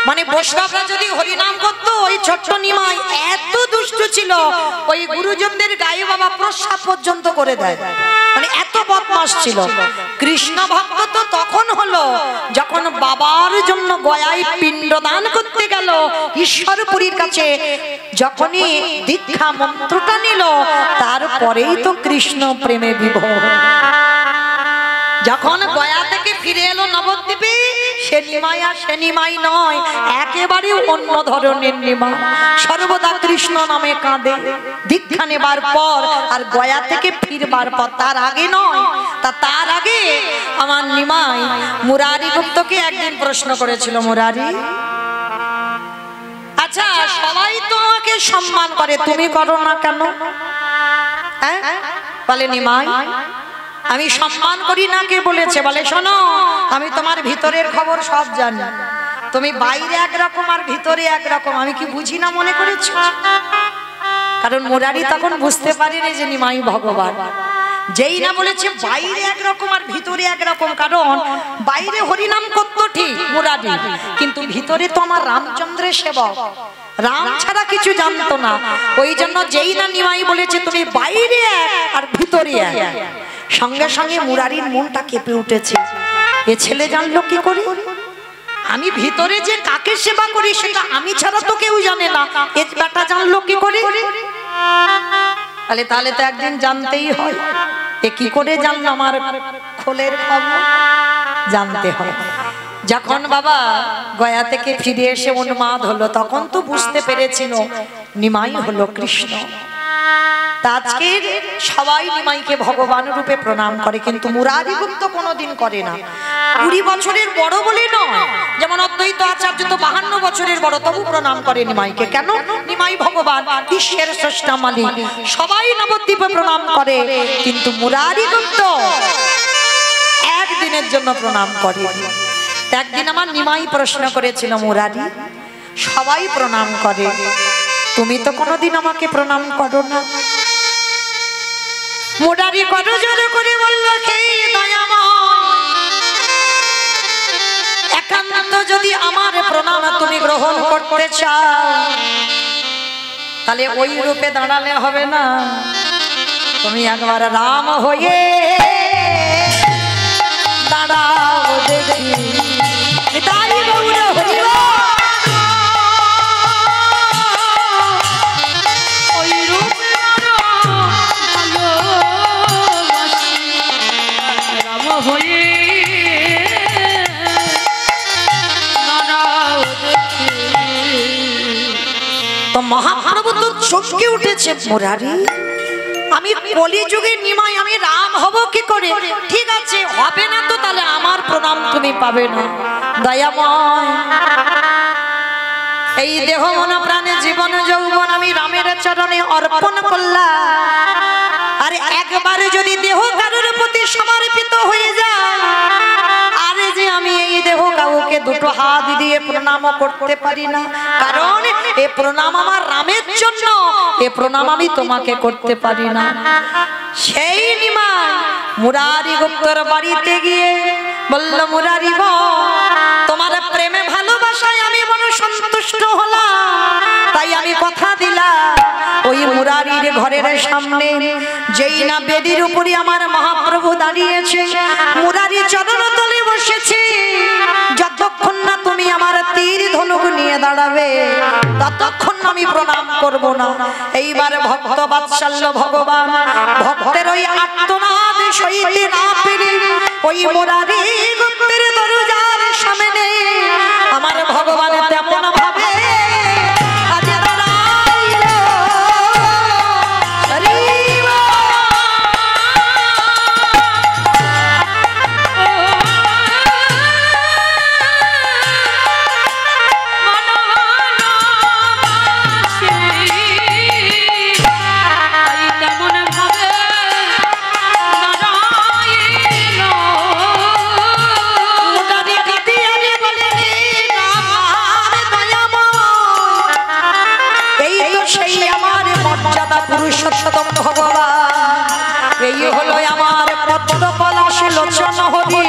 মানে বৈষ্ণবরা যদি হরিনাম করতো, ওই ছোট্ট নিমাই এত দুষ্ট ছিল, ওই গুরুজনদের গায়ে বাবা প্রস্রাব পর্যন্ত করে দেয়। মানে এত বদমাশ ছিল। কৃষ্ণ ভক্ত তো তখন হলো যখন বাবার জন্য গয়ায় পিণ্ডদান করতে গেল ঈশ্বরপুরীর কাছে, যখনই দীক্ষা মন্ত্রটা নিল তারপরেই তো কৃষ্ণ প্রেমে বিভোর। যখন গয়া থেকে ফিরে এলো নবদ্বীপে, সে নিমাই আর সে নিমাই নয়, একেবারে অন্য ধরনের নিমাই। সর্বদা কৃষ্ণ নামে কাঁদে দীক্ষা নেবার পর আর গয়া থেকে ফিরবার পর, তার আগে নয়। তার আগে আমার নিমাই মুরারি গুপ্তকে একদিন প্রশ্ন করেছিল, মুরারি আচ্ছা সবাই তোমাকে সম্মান করে, তুমি করো না কেন? হ্যাঁ, বলে নিমাই আমি সম্মান করি না। কে বলেছে? বলে শোনো, আমি তোমার ভিতরের খবর সব জানি। তুমি বাইরে একরকম আর ভিতরে একরকম, আমি কি বুঝি না মনে করেছো? কারণ মুরারি তখন বুঝতে পারেনি যে নিমাই ভগবান। যেই না বলেছে বাইরে একরকম আর ভিতরে একরকম, কারণ বাইরে হরিনাম করতো ঠিক মুরারি, কিন্তু ভিতরে তো আমার রামচন্দ্রের সেবক, রাম ছাড়া কিছু জানতো না। ওই জন্য যেই না নিমাই বলেছে তুমি বাইরে এক আর ভিতরে এক, সঙ্গে সঙ্গে মুরারির মনটা কেঁপে উঠেছে। এ ছেলে জানলো কি করে? আমি ভিতরে যে কাকে সেবা করি সেটা আমি ছাড়া তো কেউ জানে না, এ বেটা জানলো কি করে? তাহলে তো একদিন জানতেই হয়। এ কি করে জানলো আমার খোলের খবর? জানতে হয়। যখন বাবা গয়া থেকে ফিরে এসে উন্মাদ হলো তখন তো বুঝতে পেরেছিল নিমাই হলো কৃষ্ণ। আজকে সবাই নিমাইকে ভগবান রূপে প্রণাম করে, কিন্তু মুরারি গুপ্ত কোনোদিন করে না। 20 বছরের বড় বলে নয়, যেমন অদ্বৈত আচার্য তো 52 বছরের বড়, তবু প্রণাম করে নিমাইকে। কেন? নিমাই ভগবান, বিশ্বের স্রষ্টা মালিক, সবাই নবদ্বীপে প্রণাম করে, কিন্তু মুরারি গুপ্ত একদিনের জন্য প্রণাম করে। একদিন আমার নিমাই প্রশ্ন করেছিল, মুরারি সবাই প্রণাম করে, তুমি তো কোনোদিন আমাকে প্রণাম করো না। মুরারি কত জোরে করে বলল, হে দয়াময়, একান্ত যদি আমার প্রণাম তুমি গ্রহণ করতে চাও তাহলে ওই রূপে দাঁড়ালে হবে না, তুমি একবার রাম হয়ে দাঁড়াও দেখি। তাই গৌর হরিব তো মহাপ্রভু তো চমকে উঠেছে, মুরারি আমি কলিযুগের নিমাই, আমি রাম হব কি করে? ঠিক আছে, হবে না তো তাহলে আমার প্রণাম তুমি পাবে না। দয়াময়, এই দেহ মন প্রাণে জীবন যৌবন আমি রামের চরণে অর্পণ করলাম, আর একবারে যদি দেহ কারোর প্রতি সমর্পিত হয়ে যায়, আরে যে আমি এই দেহ কাউকে দুটো হাত দিয়ে প্রণাম করতে পারি না, কারণ এ প্রণাম আমার রামের জন্য, এ প্রণাম আমি তোমাকে করতে পারি না। সেই নিমাই মুরারি গুপ্তর বাড়িতে গিয়ে বলল, মুরারি গো, তোমার প্রেমে ভালোবাসায় আমি বড় সন্তুষ্ট হলাম, তাই আমি কথা দিলাম ওই মুরারির ঘরের সামনে যেই না বেদির উপরে আমার মহাপ্রভু দাঁড়িয়েছে, মুরারি চরণ তলে বসেছে, যতক্ষণ না তুমি আমার তীর ধনুক নিয়ে দাঁড়াবে ততক্ষণ আমি প্রণাম করব না। এইবার ভক্ত বাৎসল্য ভগবান ভক্তের ওই আর্তনাদ সইতে না পেরে ওই মুরারি গুপ্তের দরজার সামনে আমার ভগবান তেমন ভাবে পুরুষোত্তম ভগবান, এই হলো আমার পদ্ম পলাশ লোচন হরি,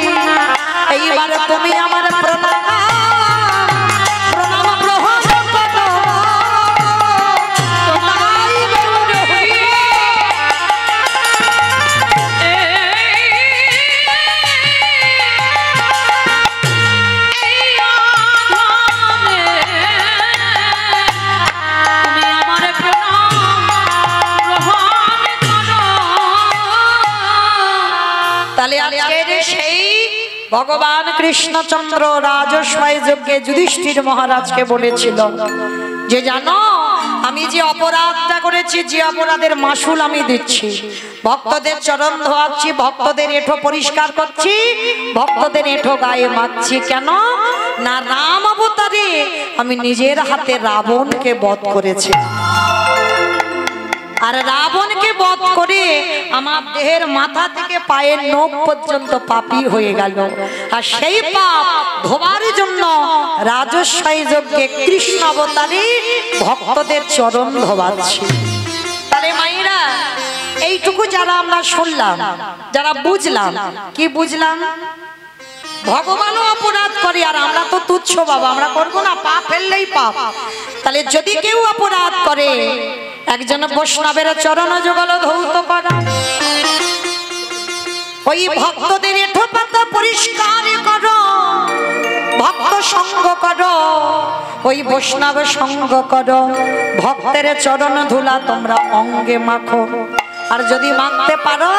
এইবার তুমি আমার প্রণাম গ্রহণ করো। তাহলে আজকের সেই ভগবান কৃষ্ণচন্দ্র রাজস্বয় যজ্ঞে যুধিষ্ঠির মহারাজকে বলেছিল যে জানো, আমি যে অপরাধটা করেছি, যে অপরাধের মাসুল আমি দিচ্ছি, ভক্তদের চরণ ধোয়াচ্ছি, ভক্তদের এঁঠো পরিষ্কার করছি, ভক্তদের এঁঠো গায়ে মাখছি, কেন না রাম অবতারে আমি নিজের হাতে রাবণকে বধ করেছি, আর রাবণকে বধ করে আমার দেহের মাথা থেকে পায়ের নখ পর্যন্ত পাপী হয়ে গেল, আর সেই পাপ ধোবার জন্য রাজস্বয় যজ্ঞে কৃষ্ণ অবতারে ভক্তদের চরণ ধোয়াচ্ছি। তাহলে মায়েরা এইটুকু যারা আমরা শুনলাম, যারা বুঝলাম, কি বুঝলাম? ভগবানও অপরাধ করে আর আমরা তো তুচ্ছ বাবা, আমরা করবো না, পা ফেললেই পাপ। তাহলে যদি কেউ অপরাধ করে, একজন বৈষ্ণবের চরণ যুগল ধৌত করা, ওই ভক্তদের এঁঠো পাতা পরিষ্কার করো, ভক্ত সঙ্গ করো, ওই বৈষ্ণব সঙ্গ করো, ভক্তের চরণ ধুলা তোমরা অঙ্গে মাখো, আর যদি মানতে পারো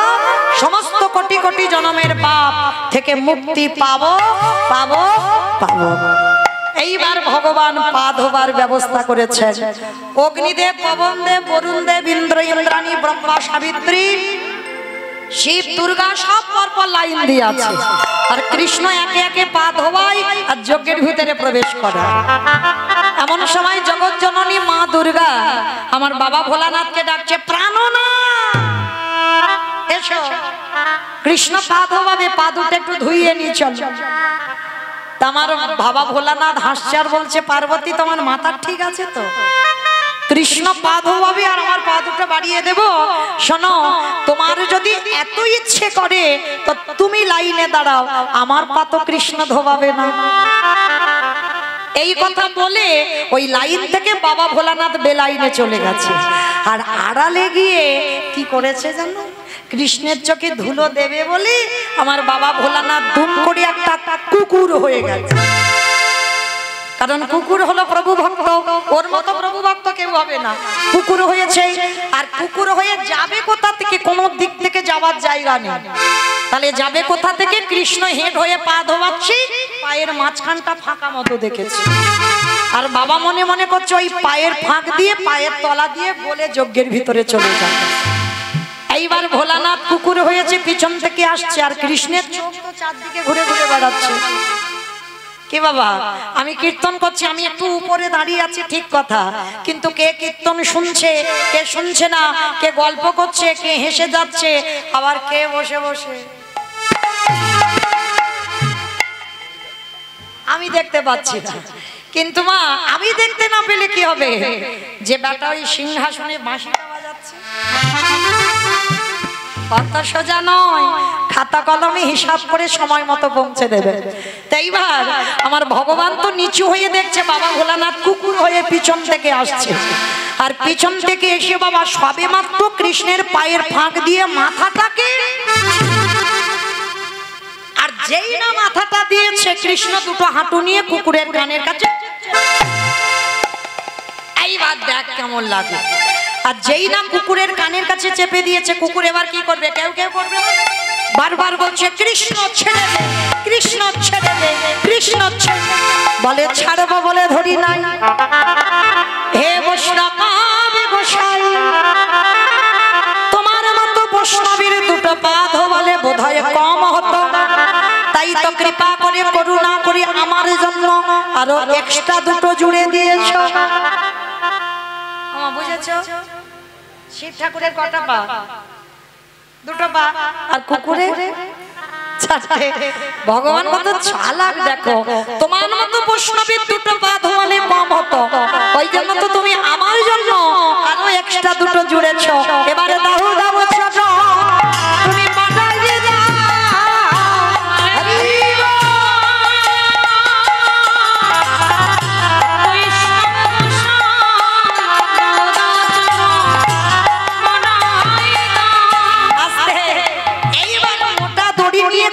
সমস্ত কোটি কোটি জন্মের পাপ থেকে মুক্তি পাবো পাবো পাবো। এইবার ভগবান পা ধোবার ব্যবস্থা করেছেন। অগ্নিদেব, পবনদেব, বরুণদেব, ইন্দ্র, ইন্দ্রাণী, ব্রহ্মা, সাবিত্রী, শিব, দুর্গা সব পরপর লাইন দিয়ে আছে। আর কৃষ্ণ একে একে পা ধোবাই আর যজ্ঞের ভিতরে প্রবেশ করে। এমন সময় জগৎ জননী মা দুর্গা আমার বাবা ভোলানাথকে ডাকছে, প্রাণনাথ এসো। কৃষ্ণ পা ধোবাবে, পা দুটো একটু ধুইয়ে নিয়ে চল। আমার বাবা ভোলানাথ হাসছে আর বলছে, পার্বতী তোমার মাথা ঠিক আছে তো? কৃষ্ণ পা ধোবাবে আর আমার পা দুটো বাড়িয়ে দেব। শোনো, তোমার যদি এত ইচ্ছে করে তো তুমি লাইনে দাঁড়াও, আমার পা তো কৃষ্ণ ধোবাবে না। এই কথা বলে ওই লাইন থেকে বাবা ভোলানাথ বেলাইনে চলে গেছে। আর আড়ালে গিয়ে কি করেছে জানো? কৃষ্ণের চোখে ধুলো দেবে বলে আমার বাবা ভোলানাথ ধুম করে একটা কুকুর হয়ে গেছে। কারণ কুকুর হলো প্রভু ভক্ত, ওর মতো প্রভু ভক্ত কেউ হবে না। কুকুর হয়েছে, আর কুকুর হয়ে যাবে কোথা থেকে? কোন দিক থেকে যাওয়ার জায়গা নেই। তাহলে যাবে কোথা থেকে? কৃষ্ণ হেড হয়ে পা ধোয়াচ্ছি, পায়ের মাঝখানটা ফাঁকা মতো দেখেছি। আর বাবা মনে মনে করছে ওই পায়ের ফাঁক দিয়ে, পায়ের তলা দিয়ে বলে যজ্ঞের ভিতরে চলে যাবে। এইবার ভোলানাথ কুকুর হয়েছে, পিছন থেকে আসছে, আর কৃষ্ণের চোখ তো চারদিকে ঘুরে ঘুরে বেড়াচ্ছে। কি বাবা, আমি কীর্তন করছি, আমি একটু উপরে দাঁড়িয়ে আছি ঠিক কথা, কিন্তু কে কীর্তন শুনছে, কে শুনছে না, কে গল্প করছে, কে হেসে যাচ্ছে, আবার কে বসে বসে আমি দেখতে পাচ্ছি না। কিন্তু মা, আমি দেখতে না পেলে কি হবে? যে বেটা ওই সিংহাসনে বাঁশিটা বাজাচ্ছে, কথা সোজা নয়, খাতা কলমে হিসাব করে সময় মতো পৌঁছে দেবে। তাইবার আমার ভগবান তো নিচু হয়ে দেখছে, বাবা ভোলানাথ কুকুর হয়ে পিছন থেকে আসছে। আর পিছন থেকে এসে বাবা সবে মাত্র কৃষ্ণের পায়ের ফাঁক দিয়ে মাথাটাকে, আর যেই না মাথাটা দিয়েছে, কৃষ্ণ দুটো হাঁটু নিয়ে কুকুরের কানের কাছে। এইবার দেখ কেমন লাগে। আর যেই না কুকুরের কানের কাছে চেপে দিয়েছে, কুকুর এবার কি করবে? কেউ কেউ করবে, বারবার বলছে কৃষ্ণ ছেড়ে দে, কৃষ্ণ ছেড়ে দে, কৃষ্ণ ছেড়ে দে। বলে ছাড়বো বলে ধরি নাই। হে বৈষ্ণব গোসাই, তোমার মতো বৈষ্ণবীর দুটো পা ধোবালে বোধহয় কম হতো, তাই তো কৃপা করে করুণা করে আমার জন্য আরো এক্সট্রা দুটো জুড়ে দিয়েছো। বুঝেছো? শিব ঠাকুরের কটা পা? দুটো পা। আর কুকুরে চারটে। ভগবান কত চালাক দেখো, তোমার মতো বৈষ্ণবীর দুটো পা ধোয়ালে কম হতো, ওই জন্য তো তুমি আমার জন্য আরো এক্সট্রা দুটো জুড়েছো। এবারে দাও দাও ছোট, তুমি বাজাইয়ে দাও।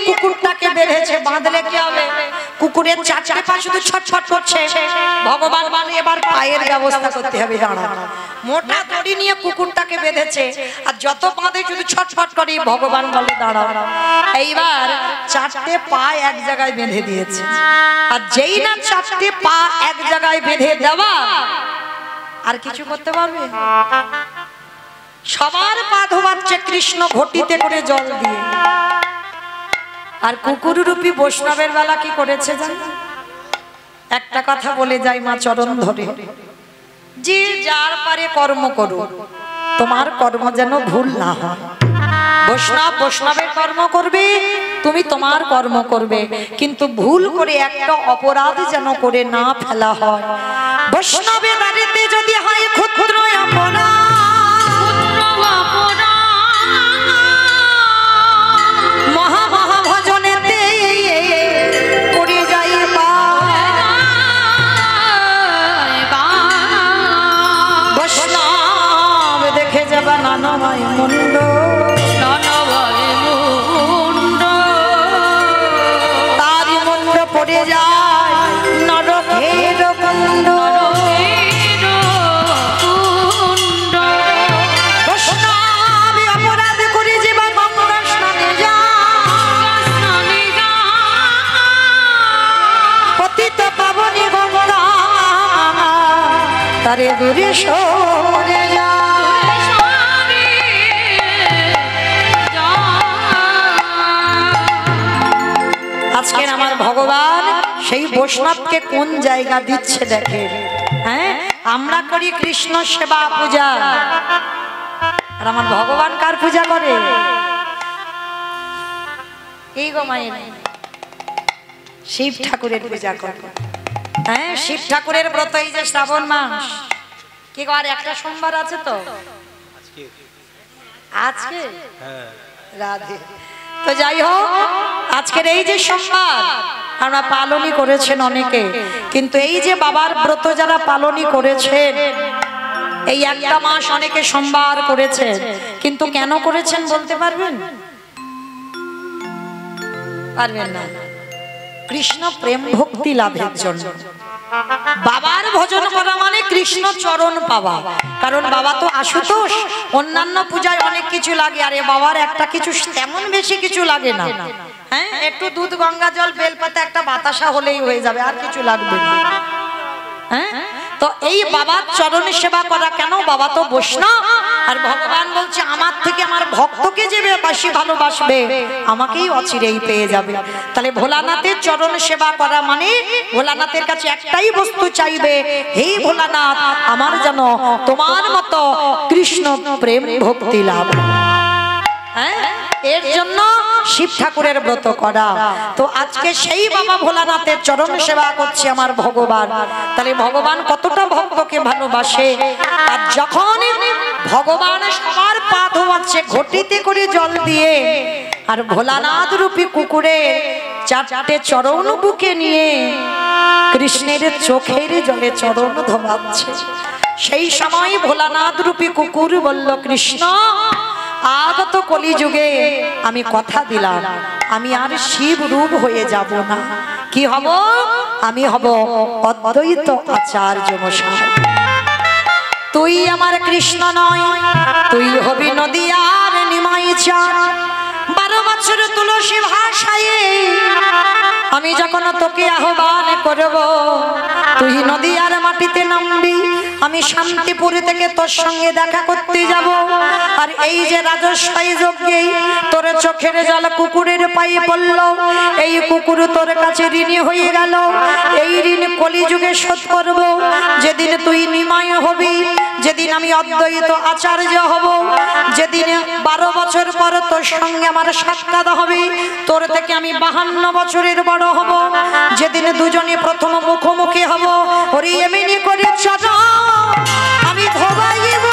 কুকুরটাকে বেঁধেছে, বাঁধলে কি হবে? কুকুরের চারটে পা শুধু ছটফট করছে। ভগবান বলে এবার পায়ের ব্যবস্থা করতে হবে, দাঁড়া। মোটা দড়ি নিয়ে কুকুরটাকে বেঁধেছে, আর যত বাঁধে শুধু ছটফট করে। ভগবান বলে দাঁড়াও। এইবার চারটে পা এক জায়গায় বেঁধে দিয়েছে, আর যেই না চারটে পা এক জায়গায় বেঁধে দেওয়া, আর কিছু করতে পারবে? সবার পা ধোয়াচ্ছে কৃষ্ণ ঘটিতে করে জল দিয়ে। আর কুকুর রূপী বৈষ্ণবের বেলা কি করেছে জানো? একটা কথা বলে যাই মা চরণ ধরে, যে যার পারে কর্ম করো, তোমার কর্ম যেন ভুল না হয়। বৈষ্ণব বৈষ্ণবের কর্ম করবে, তুমি তোমার কর্ম করবে, কিন্তু ভুল করে একটা অপরাধ যেন করে না ফেলা হয়। বৈষ্ণবের বাড়িতে যদি হয় ক্ষুদ্র অপরাধ, তারি মুন্ড পড়ে যায় নরকের কুণ্ড। বৈষ্ণব তারে দূরে সরে যা। আজকের আমার ভগবান সেই বৈষ্ণবকে কোন জায়গা দিচ্ছে দেখেন। হ্যাঁ, আমরা করি কৃষ্ণ সেবা পূজা, আর আমার ভগবান কার পূজা করে? এই গো মায়ের শিব ঠাকুরের পূজা করে। হ্যাঁ, শিব ঠাকুরের ব্রত এই যে শ্রাবণ মাস, কি আর একটা সোমবার আছে তো আজকে, রাধে। তো যাই হোক, আজকের এই যে সোমবার আমরা পালনই করেছেন অনেকে, কিন্তু এই যে বাবার ব্রত যারা পালনই করেছেন, এই একটা মাস অনেকে সোমবার করেছেন, কিন্তু কেন করেছেন বলতে পারবেন? পারবেন না। কৃষ্ণ প্রেম ভক্তি লাভের জন্য। বাবার ভজন করা মানে কৃষ্ণ চরণ পাওয়া। কারণ বাবা তো আশুতোষ, অন্যান্য পূজায় অনেক কিছু লাগে, আর বাবার একটা কিছু তেমন বেশি কিছু লাগে না। হ্যাঁ, একটু দুধ, গঙ্গা জল, বেলপাতা, একটা বাতাসা হলেই হয়ে যাবে, আর কিছু লাগবে না। হ্যাঁ, তো এই বাবার চরণ সেবা করা কেন? বাবা তো বৈষ্ণব, আর ভগবান বলছে আমার থেকে আমার ভক্তকে যে বেশি ভালোবাসবে আমাকেই অচিরেই পেয়ে যাবে। তাহলে ভোলানাথের চরণ সেবা করা মানে ভোলানাথের কাছে একটাই বস্তু চাইবে, হে ভোলানাথ, আমার যেন তোমার মতো কৃষ্ণ প্রেম ভক্তি লাভ। হ্যাঁ, এর জন্য শিব ঠাকুরের ব্রত করা। তো আজকে সেই বাবা ভোলানাথের চরণ সেবা করছে আমার ভগবান। তাহলে ভগবান কতটা ভক্তকে ভালোবাসে। আর যখন ভগবান সবার পা ধোয়াচ্ছে ঘটিতে করে জল দিয়ে, আর ভোলানাথ রূপী কুকুরে চারটে চরণ বুকে নিয়ে কৃষ্ণের চোখের জলে চরণ ধোয়াচ্ছে, সেই সময় ভোলানাথ রূপী কুকুর বলল, কৃষ্ণ আগত কলিযুগে আমি কথা দিলাম আমি আর শিব রূপ হয়ে যাব না। কি হব? আমি হব অদ্বৈত আচার্য মশাই। তুই আমার কৃষ্ণ নয়, তুই হবি নদিয়ার নিমাই চাঁদ। 12 বছর তুলসী ভাষায় আমি যখন তোকে আহ্বান করব, তুই নদিয়ার মাটিতে নামবি, আমি শান্তিপুর থেকে তোর সঙ্গে দেখা করতে যাব। আর এই যে রাজস্বাই যজ্ঞে তোর চোখের জল কুকুরের পায়ে পড়ল, এই কুকুর তোর কাছে ঋণী হয়ে গেল, এই ঋণ কলিযুগে শোধ করব। যেদিন তুই নিমাই হবি, যেদিন আমি অদ্বৈত আচার্য হব, যেদিন 12 বছর পর তোর সঙ্গে আমার সাক্ষাৎ হবে, তোর থেকে আমি 52 বছরের বড় হব, যেদিন দুজনে প্রথম মুখোমুখি হব, হরি এমনি করে চল আমি ধোবাইব।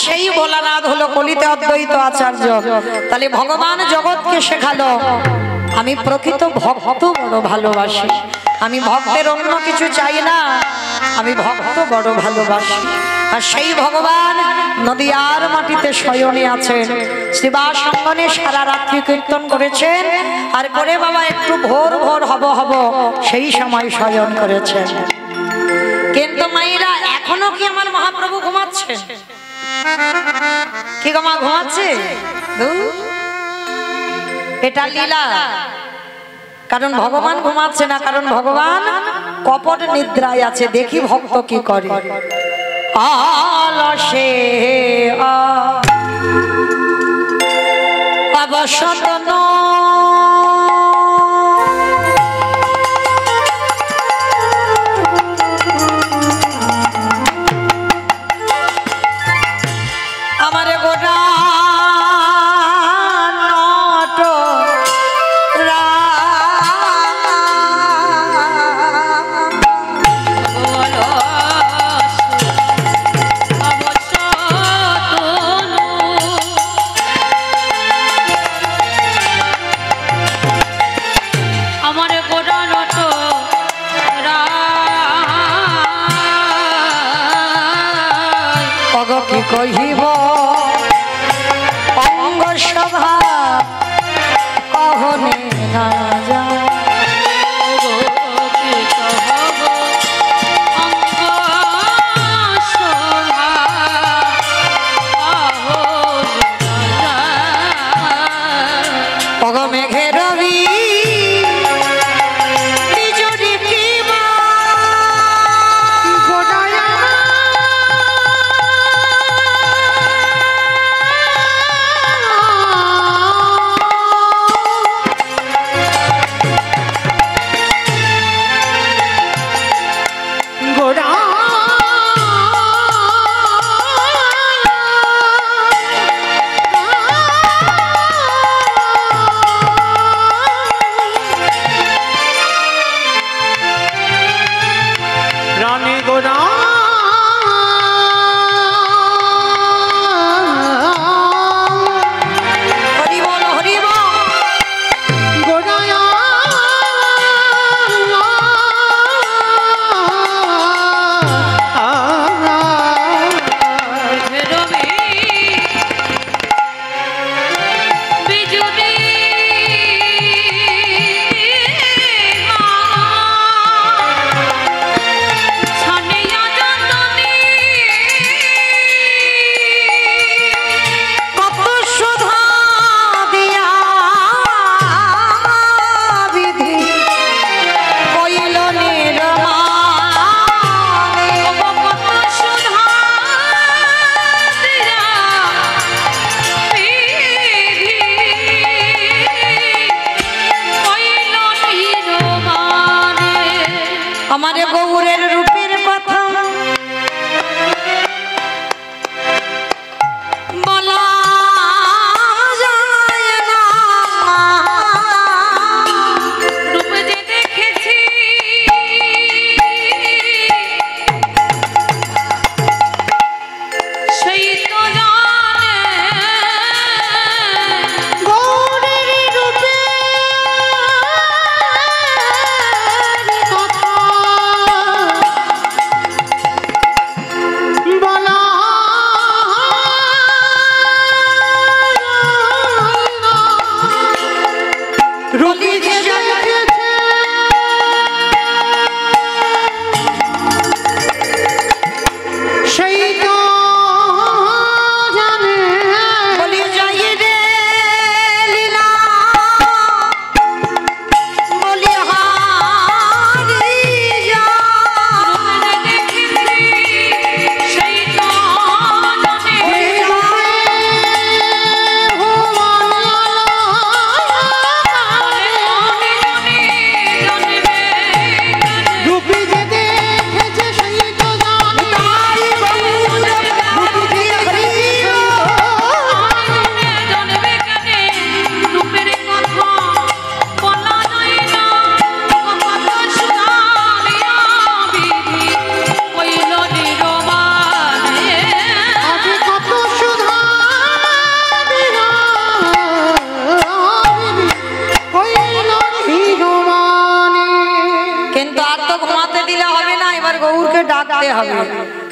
সেই ভোলানাথ হলো কলিতে অদ্বৈত আচার্য। তাহলে ভগবান জগৎকে শেখালো আমি প্রকৃত ভক্ত বড় ভালোবাসি, আমি ভক্তের অন্য কিছু চাই না, আমি ভক্ত বড় ভালোবাসি। আর সেই ভগবান নদিয়ার মাটিতে শয়নে আছেন, শ্রীবাস সঙ্গনে সারা রাত্রি কীর্তন করেছেন, আর করে বাবা একটু ভোর ভোর হব সেই সময় শয়ন করেছেন। কিন্তু মায়েরা এখনো কি আমার মহাপ্রভু ঘুমাচ্ছে? কি গো মা, ঘুমাচ্ছে? এটা লীলা। কারণ ভগবান ঘুমাচ্ছে না, কারণ ভগবান কপট নিদ্রায় আছে। দেখি ভক্ত কি করে। আলসে অবসন্ন কি কহিব অঙ্গ সভা কহনে না যায়। মেঘের রবি বিজুরি কি মা গোড়ায়া গোড়া हमारे गौरेर रूपेर कथा बला जाए ना रूप जे देखेছি সেই তো জানে গৌরের রূপে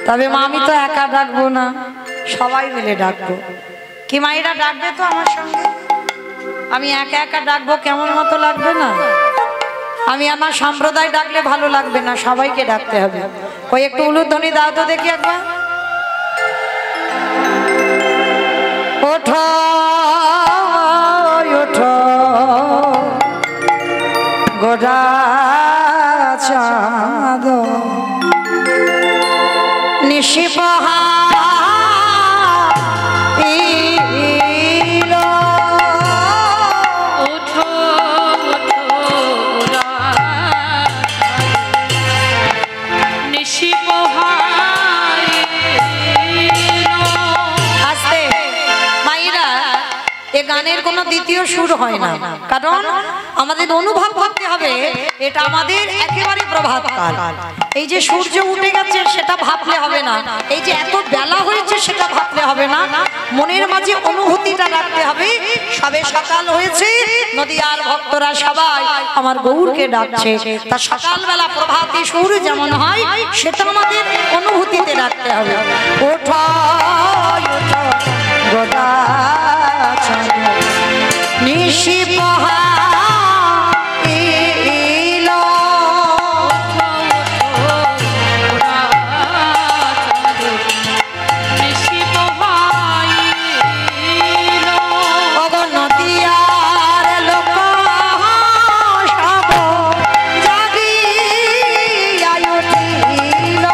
तबे मामी तो एका डाकबो ना सबाई मिले डाकबो कि माईरा डाकबे तो आमार संगे आमी एका एका डाकबो केमन मतो लागबे ना आमी आमार सम्प्रदाय डाकले भालो लागबे ना सबाइके डाकते हबे कोई एकटु उलुध्वनि दाओ तो देखि एकबार ओठो ओठो गोरा चाँद निशिपहा उठो उठो निशिपहा आस्ते माईरा ए गानेर कोनो द्वितीय सुर হয় না কারণ আমাদের অনুভব করতে হবে এটা আমাদের একেবারে প্রভাতকাল এই যে সূর্য উঠে গেছে সেটা ভাবলে হবে না এই যে এত বেলা হয়েছে সেটা ভাবলে হবে না মনের মাঝে অনুভূতিটা রাখতে হবে সবে সকাল হয়েছে নদিয়ার ভক্তরা সবাই আমার গৌরকে ডাকছে তা সকালবেলা প্রভাতী সুর যেমন হয় সেটা আমাদের অনুভূতিতে রাখতে হবে ওঠা গোদা নিশি পহাইলো ওগো নদিয়ার লোক সব জাগিয়া উঠিল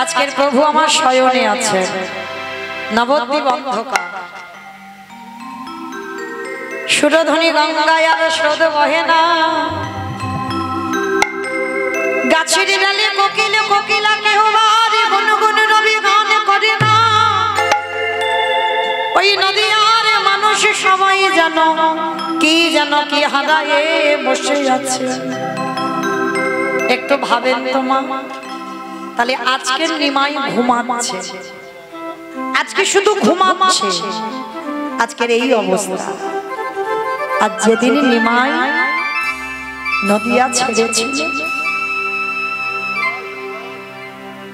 আজকের প্রভু আমার শয়নে আছে নবদ্বীপ অন্ধকার সুরধ্বনি গঙ্গায় আর স্রোত বহে না গাছের ডালে কোকিল কোকিলা কেহ বারে গুনগুন রবি গান করে না ওই নদী আর মানুষ সবাই জানো কি হাদায়ে বসে আছে একটু ভাবেন তো মা তাহলে আজকের নিমাই ঘুমাচ্ছে আজকে শুধু ঘুমাচ্ছে আজকের এই অবস্থা আর যেদিন নিমাই নদিয়া ছেড়েছে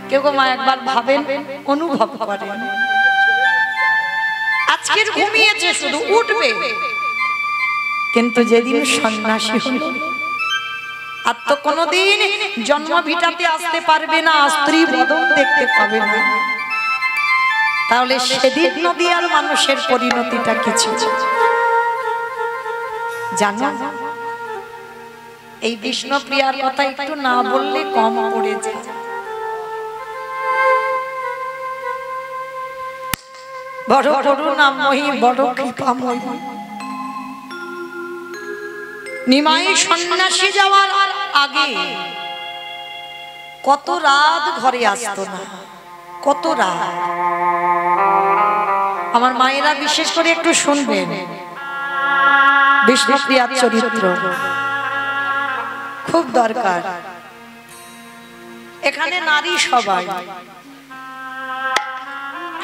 কেউ মা একবার ভাবেন অনুভব করেন আজকের ঘুমিয়েছে শুধু উঠবে কিন্তু যেদিন সন্ন্যাসী হলো আর তো কোনোদিন জন্ম ভিটাতে আসতে পারবে না স্ত্রী বদল দেখতে পাবে না তাহলে সেদিন নদিয়ার মানুষের পরিণতিটা কিছু জানো এই বিষ্ণুপ্রিয়ার কথা একটু না বললে কম পড়ে যায় বড় করুণাময়ী বড় কৃপাময়ী নিমাই সন্ন্যাসী যাওয়ার আগে কত রাত ঘরে আসতো না কত রাত আমার মায়েরা বিশেষ করে একটু শুনবেন বিষ্ণুপ্রিয়ার চরিত্র খুব দরকার এখানে নারী সবাই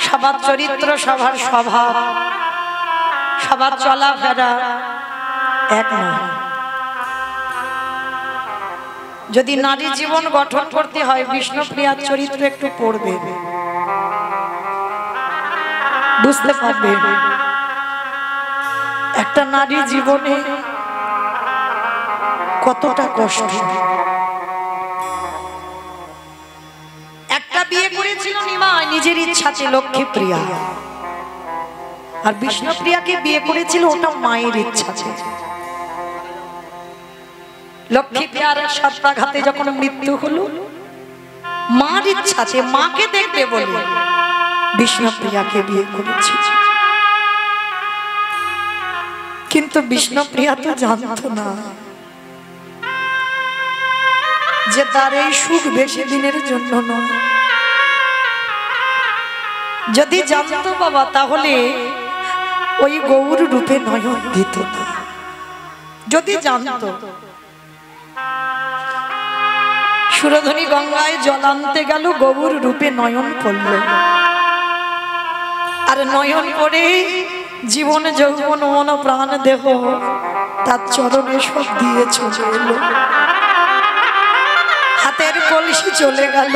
সবার চরিত্র সবার স্বভাব সবার চলাফেরা এক নয় যদি নারী জীবন গঠন করতে হয় বিষ্ণুপ্রিয়ার চরিত্র একটু পড়বে বুঝতে পারবে একটা নারী জীবনে কতটা কষ্ট একটা বিয়ে করেছিল নিমাই নিজের ইচ্ছাতে লক্ষ্মীপ্রিয়া আর বিষ্ণুপ্রিয়াকে বিয়ে করেছিল ওটা মায়ের ইচ্ছাতে লক্ষ্মীপ্রিয়ার সত্যাঘাতে যখন মৃত্যু হলো মার ইচ্ছাতে মাকে দেখবে বলে বিষ্ণুপ্রিয়াকে বিয়ে করেছে কিন্তু বিষ্ণুপ্রিয়া তো জানতো না যে তার এই সুখ বেশি দিনের জন্য নয়। যদি জানতো বাবা তাহলে ওই গৌর রূপে নয়ন দিত না। যদি জানতো সুরধনী গঙ্গায় জল আনতে গেল, গৌর রূপে নয়ন পড়ল, আর নয়ন পড়ে জীবন যৌবন মন প্রাণ দেহ তার চরণে সব দিয়ে চলে এলো। হাতের কলসি চলে গেল,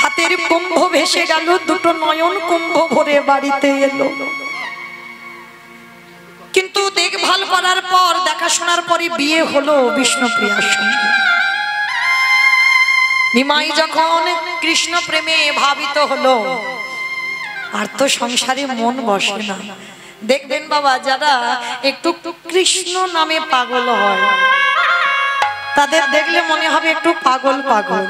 হাতের কুম্ভ ভেসে গেল, দুটো নয়ন কুম্ভ ভরে বাড়িতে এলো। কিন্তু দেখভাল করার পর, দেখাশোনার পরে বিয়ে হলো বিষ্ণুপ্রিয়ার সঙ্গে। নিমাই যখন কৃষ্ণ প্রেমে ভাবিত হলো, আর তো সংসারে মন বসে না। দেখবেন বাবা যারা একটু কৃষ্ণ নামে পাগল হয়, তাদের দেখলে মনে হবে একটু পাগল পাগল,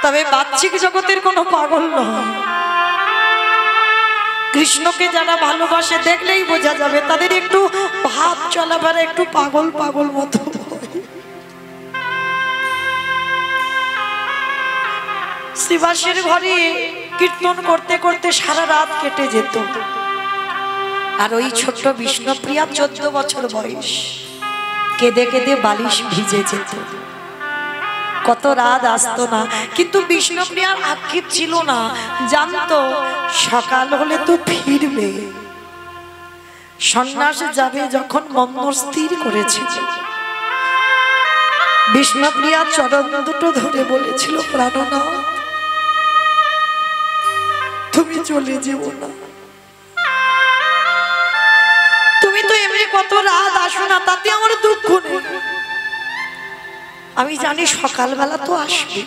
তবে বাহ্যিক জগতের কোনো পাগল নয়। কৃষ্ণকে যারা ভালোবাসে দেখলেই বোঝা যাবে তাদের একটু ভাব চলাফেরা একটু পাগল পাগল মতো। শ্রীবাসের ঘরে কীর্তন করতে করতে সারা রাত কেটে যেত, আর ওই ছোট্ট বিষ্ণুপ্রিয়া 14 বছর বয়স, কেঁদে কেঁদে বালিশ ভিজে যেত। কত রাত আসতো না, কিন্তু বিষ্ণুপ্রিয়ার আক্ষেপ ছিল না, জানতো সকাল হলে তো ফিরবে, সন্ন্যাসে যাবে। যখন মন স্থির করেছে, বিষ্ণুপ্রিয়া চরণ দুটো ধরে বলেছিল, প্রাণনাথ তুমি চলে যেও না, তুমি তো এমনি কত রাত আসো না, তাতে আমার দুঃখ নেই। আমি জানি সকালবেলা তো আসবে,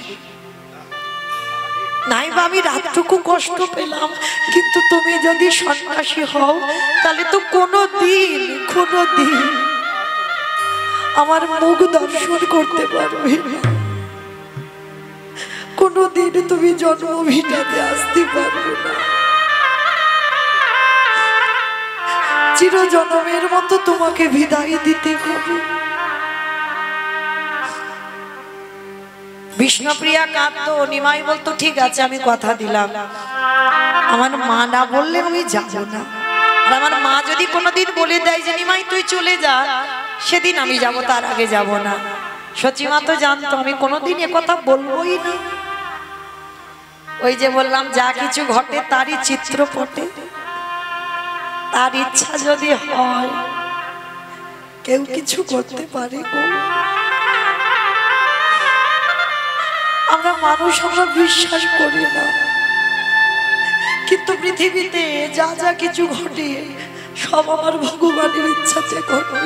নাই বা আমি রাতটুকু কষ্ট পেলাম, কিন্তু তুমি যদি সন্ন্যাসী হও তাহলে তো কোনোদিন আমার মুখ দর্শন করতে পারবে না, কোনোদিন তুমি জন্মভিটাতে আসতে পারবে না, চিরজন্মের মতো তোমাকে বিদায় দিতে হবে। বিষ্ণুপ্রিয়া কাঁদতো, নিমাই বলতো ঠিক আছে আমি কথা দিলাম, আমার মা না বললে আমি যাব না, আর আমার মা যদি কোনোদিন বলে দেয় যে নিমাই তুই চলে যা, সেদিন আমি যাব, তার আগে যাব না। সচিমা তো জানতো আমি কোনোদিন এ কথা বলবোই না। ওই যে বললাম যা কিছু ঘটে তারই চিত্রপটে, তার ইচ্ছা যদি হয় কেউ কিছু করতে পারে গো। আমরা মানুষ, আমরা বিশ্বাস করি না, কিন্তু পৃথিবীতে যা যা কিছু ঘটে সব আমার ভগবানের ইচ্ছাতে ঘটে।